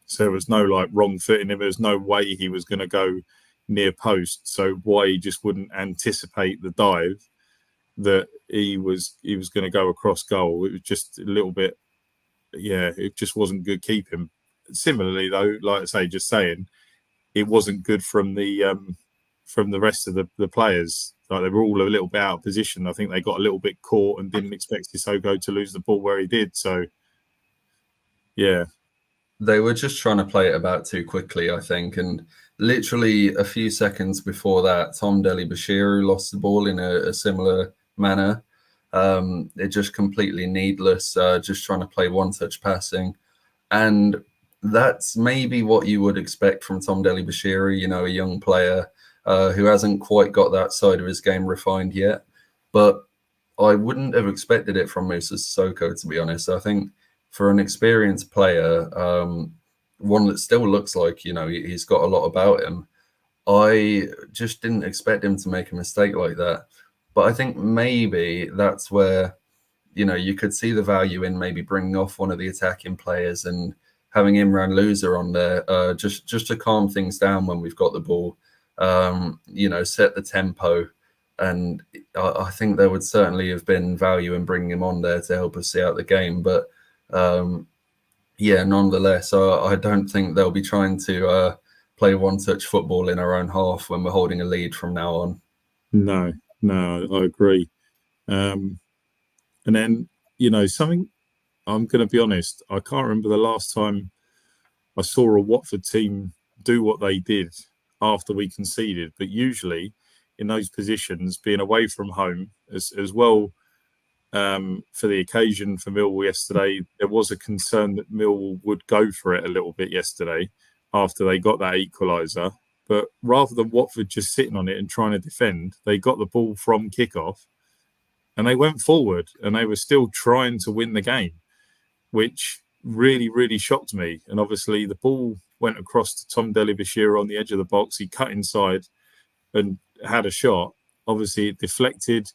Speaker 1: So there was no wrong foot in him. There was no way he was going to go near post. So why he just wouldn't anticipate the dive that he was going to go across goal. It was just a little bit, it just wasn't good keeping. Similarly though, like I say, just saying, it wasn't good from the rest of the players. Like they were all a little bit out of position. I think they got a little bit caught and didn't expect Sissoko to lose the ball where he did. So yeah.
Speaker 2: They were just trying to play it about too quickly, I think. And literally a few seconds before that, Tom Dele-Bashiru lost the ball in a similar manner. It just completely needless, just trying to play one-touch passing. And that's maybe what you would expect from Tom Dele-Bashiru, a young player who hasn't quite got that side of his game refined yet. But I wouldn't have expected it from Moussa Sissoko, to be honest. I think for an experienced player, one that still looks like, he's got a lot about him, I just didn't expect him to make a mistake like that. But I think maybe that's where, you could see the value in maybe bringing off one of the attacking players and having Imran Loser on there, just to calm things down when we've got the ball, set the tempo. And I think there would certainly have been value in bringing him on there to help us see out the game. But nonetheless, I don't think they'll be trying to play one-touch football in our own half when we're holding a lead from now on.
Speaker 1: No, I agree. And then, something, I'm going to be honest, I can't remember the last time I saw a Watford team do what they did after we conceded. But usually in those positions, being away from home as well, for the occasion for Millwall yesterday, there was a concern that Millwall would go for it a little bit yesterday after they got that equaliser. But rather than Watford just sitting on it and trying to defend, they got the ball from kickoff and they went forward and they were still trying to win the game, which really, really shocked me. And obviously the ball went across to Tom Dele-Bashiru on the edge of the box. He cut inside and had a shot. Obviously it deflected.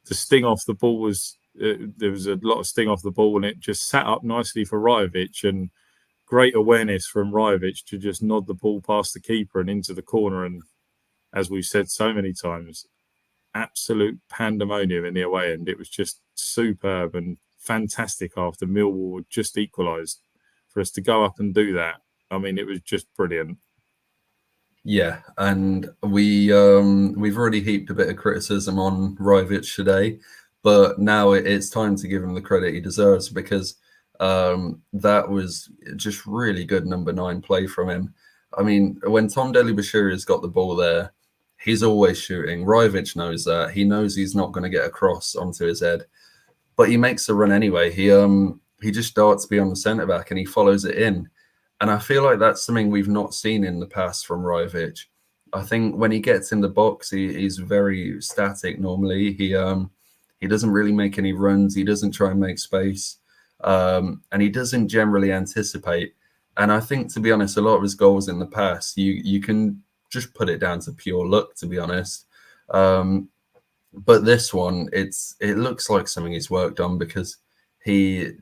Speaker 1: The sting off the ball was, there was a lot of sting off the ball and it just sat up nicely for Rajovic, and great awareness from Rajovic to just nod the ball past the keeper and into the corner. And as we've said so many times, absolute pandemonium in the away end. It was just superb and fantastic after Millwall just equalised. For us to go up and do that, I mean, it was just brilliant.
Speaker 2: Yeah, and we've already heaped a bit of criticism on Rajovic today, but now it's time to give him the credit he deserves, because that was just really good number 9 play from him. I mean, when Tom Dele-Bashiru has got the ball there, he's always shooting. Rajovic knows that. He knows he's not going to get a cross onto his head, but he makes the run anyway. He just darts beyond the centre back and he follows it in. And I feel like that's something we've not seen in the past from Rajovic. I think when he gets in the box, he's very static normally. He doesn't really make any runs. He doesn't try and make space. And he doesn't generally anticipate. And I think, to be honest, a lot of his goals in the past, you can just put it down to pure luck, to be honest. But this one, it looks like something he's worked on, because he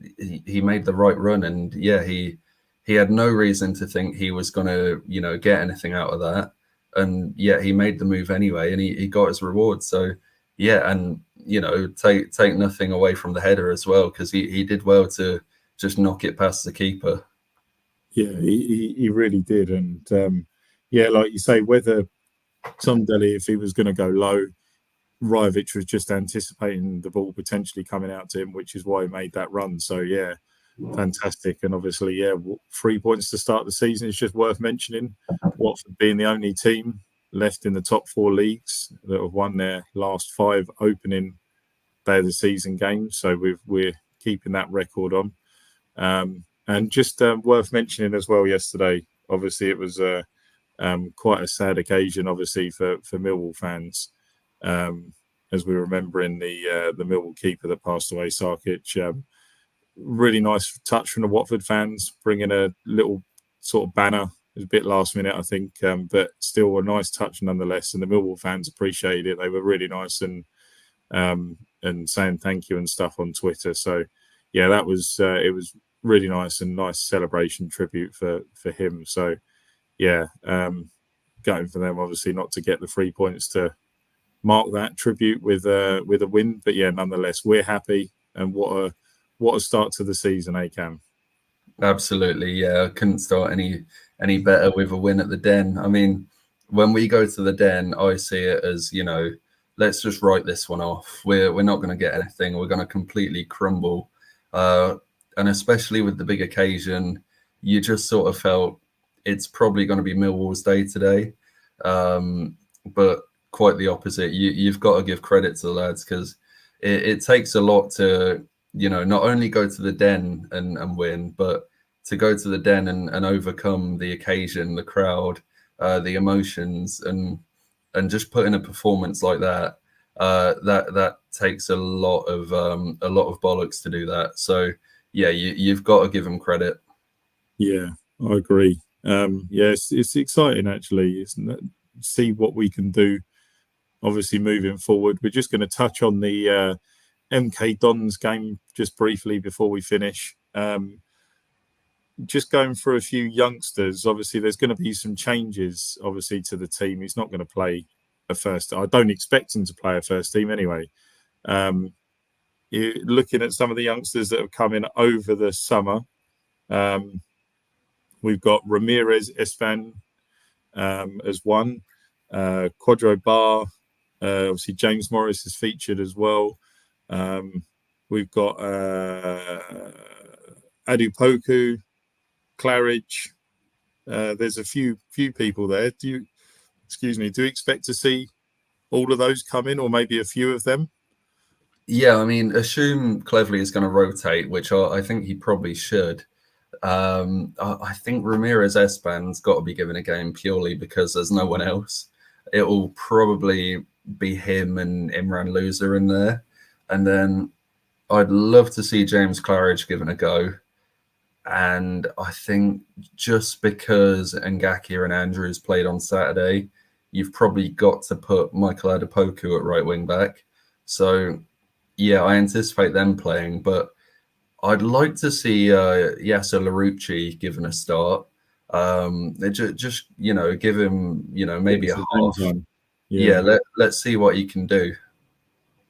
Speaker 2: made the right run, and yeah, he had no reason to think he was going to, get anything out of that. And yeah, he made the move anyway, and he got his reward. So yeah, and take nothing away from the header as well, because he did well to just knock it past the keeper.
Speaker 1: Yeah, he really did. And yeah, like you say, whether Tom Delhi, if he was going to go low, Rajovic was just anticipating the ball potentially coming out to him, which is why he made that run. So yeah, fantastic. And obviously, yeah, 3 points to start the season is just worth mentioning. Watford being the only team left in the top 4 leagues that have won their last 5 opening day of the season games. So we're keeping that record on. And just worth mentioning as well, yesterday, obviously it was quite a sad occasion, obviously, for Millwall fans, as we remember in the Millwall keeper that passed away, Sarkic. Really nice touch from the Watford fans, bringing a little sort of banner. It was a bit last minute, I think, but still a nice touch nonetheless. And the Millwall fans appreciated it. They were really nice and saying thank you and stuff on Twitter. So yeah, that was it was really nice, and nice celebration tribute for him. So yeah, going for them obviously not to get the 3 points to mark that tribute with a win, but yeah, nonetheless we're happy. And what a start to the season, Cam?
Speaker 2: Absolutely, yeah. I couldn't start any better with a win at the Den. I mean, when we go to the Den, I see it as, let's just write this one off. We're not going to get anything. We're going to completely crumble. And especially with the big occasion, you just sort of felt it's probably going to be Millwall's day today. But quite the opposite. You've got to give credit to the lads, because it takes a lot to, not only go to the Den and win, but to go to the Den and overcome the occasion, the crowd, the emotions, and just put in a performance like that. That takes a lot of bollocks to do that. So yeah, you've got to give them credit.
Speaker 1: Yeah, I agree. Yeah, it's exciting actually. See what we can do. Obviously, moving forward, we're just going to touch on the MK Dons game just briefly before we finish. Just going through a few youngsters. Obviously, there's going to be some changes, obviously, to the team. He's not going to play a first. I don't expect him to play a first team anyway. You're looking at some of the youngsters that have come in over the summer. We've got Ramirez Espan as one. Quadro Bar. Obviously, James Morris is featured as well. We've got Adupoku, Claridge. There's a few people there. Do you expect to see all of those come in, or maybe a few of them?
Speaker 2: Yeah, I mean, assume Cleverley is going to rotate, which I think he probably should. I think Ramirez Espan's got to be given a game purely because there's no one else. It will probably be him and Imran Loser in there. And then I'd love to see James Claridge given a go. And I think just because Ngaki and Andrews played on Saturday, you've probably got to put Michael Adepoku at right wing back. So yeah, I anticipate them playing, but I'd like to see Yasser Larouci given a start. Just give him maybe a half. Yeah, let's see what he can do.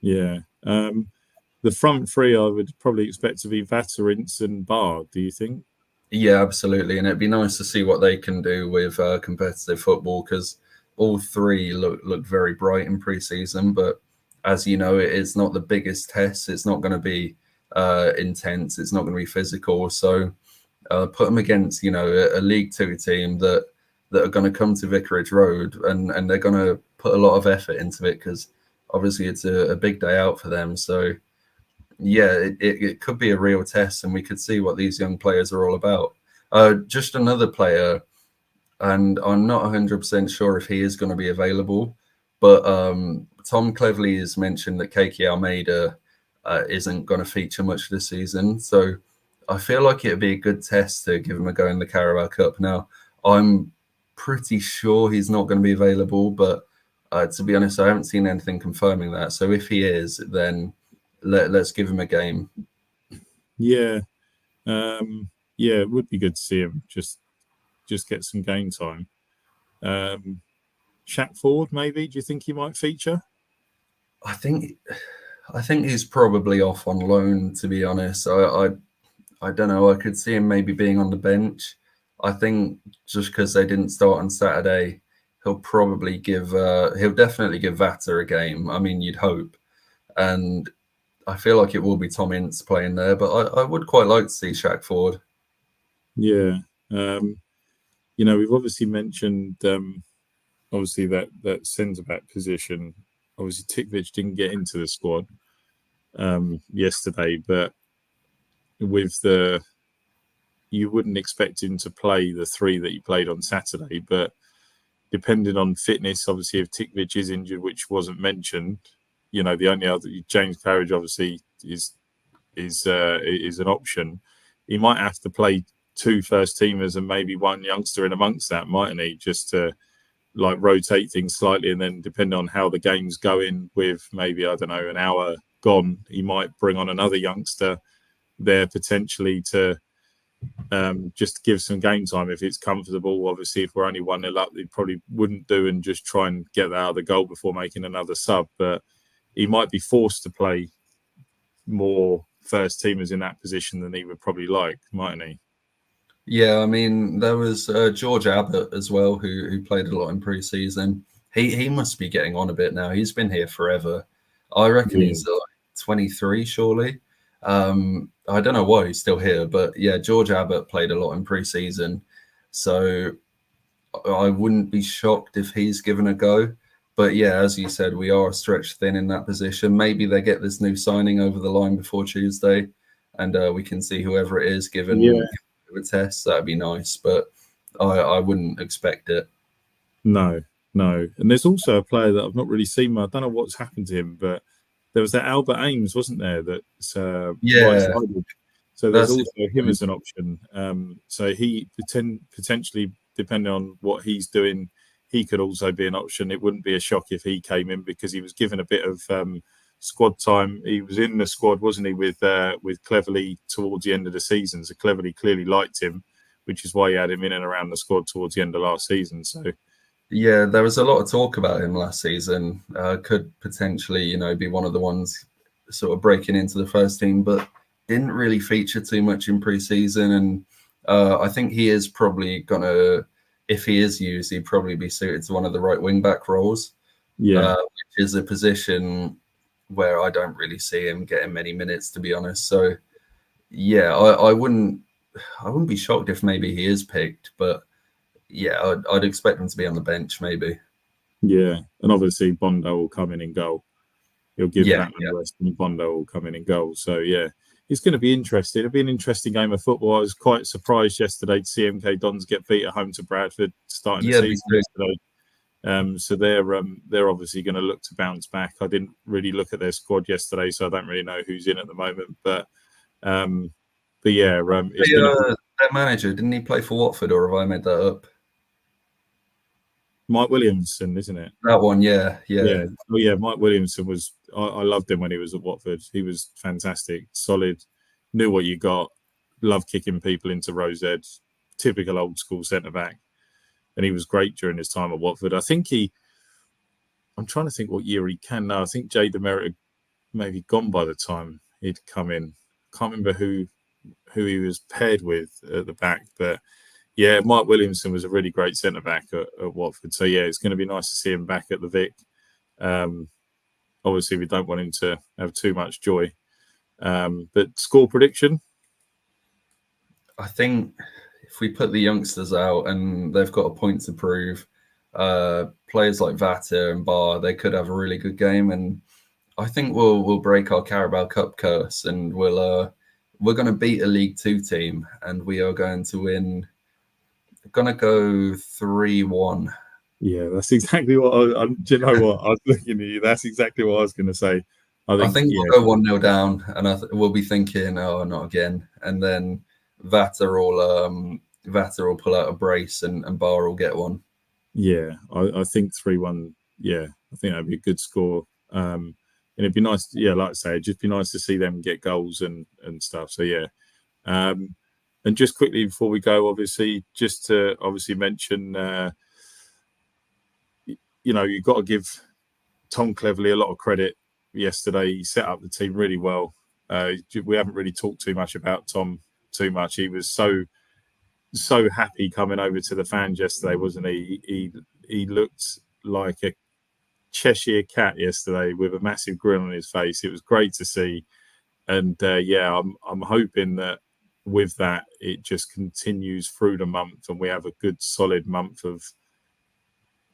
Speaker 1: Yeah. The front three I would probably expect to be Vaterins and Barr, do you think?
Speaker 2: Yeah, absolutely. And it'd be nice to see what they can do with competitive football, because all three look very bright in pre-season. But as you know, it's not the biggest test. It's not going to be intense. It's not going to be physical. So put them against, a League Two team that are going to come to Vicarage Road, and they're going to put a lot of effort into it, because obviously it's a big day out for them. So yeah, it could be a real test, and we could see what these young players are all about. Just another player, and I'm not 100% sure if he is going to be available, but Tom Cleverley has mentioned that Keiki Almeida isn't going to feature much this season. So I feel like it'd be a good test to give him a go in the Carabao Cup. Now, I'm pretty sure he's not going to be available, but to be honest, I haven't seen anything confirming that. So if he is, then let's give him a game.
Speaker 1: Yeah, yeah, it would be good to see him just get some game time. Shaq Ford, maybe. Do you think he might feature?
Speaker 2: I think he's probably off on loan. To be honest, I don't know. I could see him maybe being on the bench. I think just because they didn't start on Saturday, he'll probably he'll definitely give Vata a game. I mean, you'd hope, and I feel like it will be Tom Ince playing there. But I would quite like to see Shaq Ford.
Speaker 1: Yeah, we've obviously mentioned obviously that centre back position. Obviously, Tikvich didn't get into the squad yesterday, but you wouldn't expect him to play the three that he played on Saturday. But depending on fitness, obviously, if Tikvich is injured, which wasn't mentioned, the only other James Carriage obviously is an option. He might have to play 2 first teamers and maybe one youngster in amongst that, mightn't he? Just to rotate things slightly, and then depending on how the game's going, with maybe, I don't know, an hour gone, he might bring on another youngster there potentially to just give some game time if it's comfortable. Obviously, if we're only 1-0 up, he probably wouldn't do and just try and get out of the goal before making another sub. But he might be forced to play more first teamers in that position than he would probably like, mightn't he?
Speaker 2: Yeah, I mean, there was George Abbott as well, who played a lot in pre-season. He must be getting on a bit now. He's been here forever. I reckon he's 23, surely. I don't know why he's still here, but yeah, George Abbott played a lot in pre-season. So I wouldn't be shocked if he's given a go. But yeah, as you said, we are stretched thin in that position. Maybe they get this new signing over the line before Tuesday, and we can see whoever it is given a test. That'd be nice, but I wouldn't expect it.
Speaker 1: No. And there's also a player that I've not really seen. I don't know what's happened to him, but there was that Albert Ames, wasn't there? That's right-sided. So there's also him as an option. So he potentially, depending on what he's doing, he could also be an option. It wouldn't be a shock if he came in, because he was given a bit of squad time. He was in the squad, wasn't he, with Cleverley towards the end of the season. So Cleverley clearly liked him, which is why he had him in and around the squad towards the end of last season. So
Speaker 2: yeah, there was a lot of talk about him last season. Could potentially, be one of the ones sort of breaking into the first team, but didn't really feature too much in pre-season. And I think he is probably gonna, if he is used, he'd probably be suited to one of the right wing back roles.
Speaker 1: Yeah,
Speaker 2: which is a position where I don't really see him getting many minutes, to be honest. So yeah, I wouldn't be shocked if maybe he is picked, but yeah, I'd expect him to be on the bench maybe.
Speaker 1: Yeah, and obviously Bondo will come in and goal. He'll give that a rest, and Bondo will come in and goal. So yeah, it's going to be interesting. It'll be an interesting game of football. I was quite surprised yesterday to see MK Dons get beat at home to Bradford starting the season yesterday. So they're obviously going to look to bounce back. I didn't really look at their squad yesterday, so I don't really know who's in at the moment. But yeah,
Speaker 2: their manager, didn't he play for Watford, or have I made that up?
Speaker 1: Mike Williamson, isn't it?
Speaker 2: That one, yeah.
Speaker 1: Oh yeah, Mike Williamson was. I loved him when he was at Watford. He was fantastic, solid, knew what you got, loved kicking people into Rosed, typical old school centre back, and he was great during his time at Watford. I think I'm trying to think what year he can now. I think Jay Demerit had maybe gone by the time he'd come in. Can't remember who he was paired with at the back, but. Yeah, Mike Williamson was a really great centre back at Watford. So yeah, it's going to be nice to see him back at the Vic. Obviously, we don't want him to have too much joy. But score prediction?
Speaker 2: I think if we put the youngsters out and they've got a point to prove, players like Vata and Barr, they could have a really good game. And I think we'll break our Carabao Cup curse, and we'll we're going to beat a League Two team, and we are going to win. Going to go 3-1.
Speaker 1: Yeah, that's exactly what do you know what? I was looking at you. That's exactly what I was going to say.
Speaker 2: I think
Speaker 1: yeah,
Speaker 2: we'll go 1-0 down, and we'll be thinking, oh, not again. And then Vata will pull out a brace, and Bar will get one.
Speaker 1: yeah, I think 3-1. Yeah, I think that'd be a good score. And it'd be nice, yeah, like I say, it'd just be nice to see them get goals and stuff. So yeah. And just quickly before we go, obviously, just to obviously mention, you've got to give Tom Cleverley a lot of credit. Yesterday, he set up the team really well. We haven't really talked too much about Tom too much. He was so happy coming over to the fans yesterday, wasn't he? He looked like a Cheshire cat yesterday with a massive grin on his face. It was great to see, and yeah, I'm hoping that with that it just continues through the month and we have a good solid month of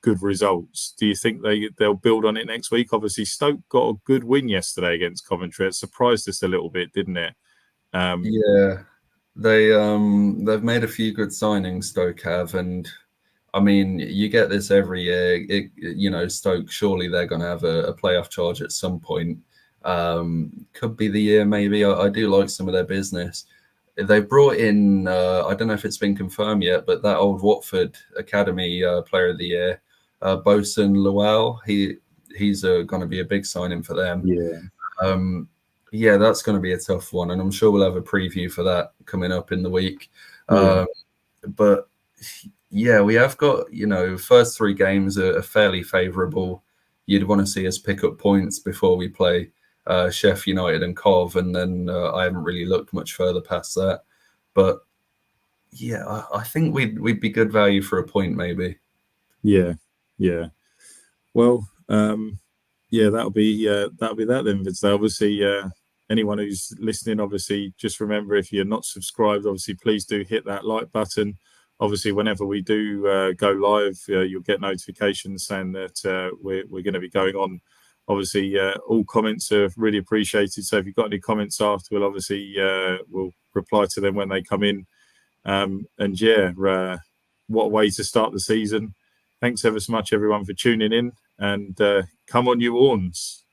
Speaker 1: good results. Do you think they'll build on it next week? Obviously, Stoke got a good win yesterday against Coventry. It surprised us a little bit, didn't it?
Speaker 2: Yeah, they've made a few good signings, Stoke have, and I mean, you get this every year. Stoke, surely they're going to have a playoff charge at some point. Could be the year, maybe. I do like some of their business. They brought in, I don't know if it's been confirmed yet, but that old Watford Academy Player of the Year, Bosun Luau, he's going to be a big signing for them.
Speaker 1: Yeah.
Speaker 2: Yeah, that's going to be a tough one, and I'm sure we'll have a preview for that coming up in the week.
Speaker 1: Yeah.
Speaker 2: But yeah, we have got, first three games are fairly favourable. You'd want to see us pick up points before we play Sheffield United and Cov, and then I haven't really looked much further past that. But yeah, I think we'd be good value for a point, maybe.
Speaker 1: Yeah. Well, yeah, that'll be that then, Vince. Obviously, anyone who's listening, obviously, just remember, if you're not subscribed, obviously, please do hit that like button. Obviously, whenever we do go live, you'll get notifications saying that we're going to be going on. Obviously, all comments are really appreciated. So if you've got any comments after, we'll reply to them when they come in. And yeah, what a way to start the season. Thanks ever so much, everyone, for tuning in. And come on, you Horns.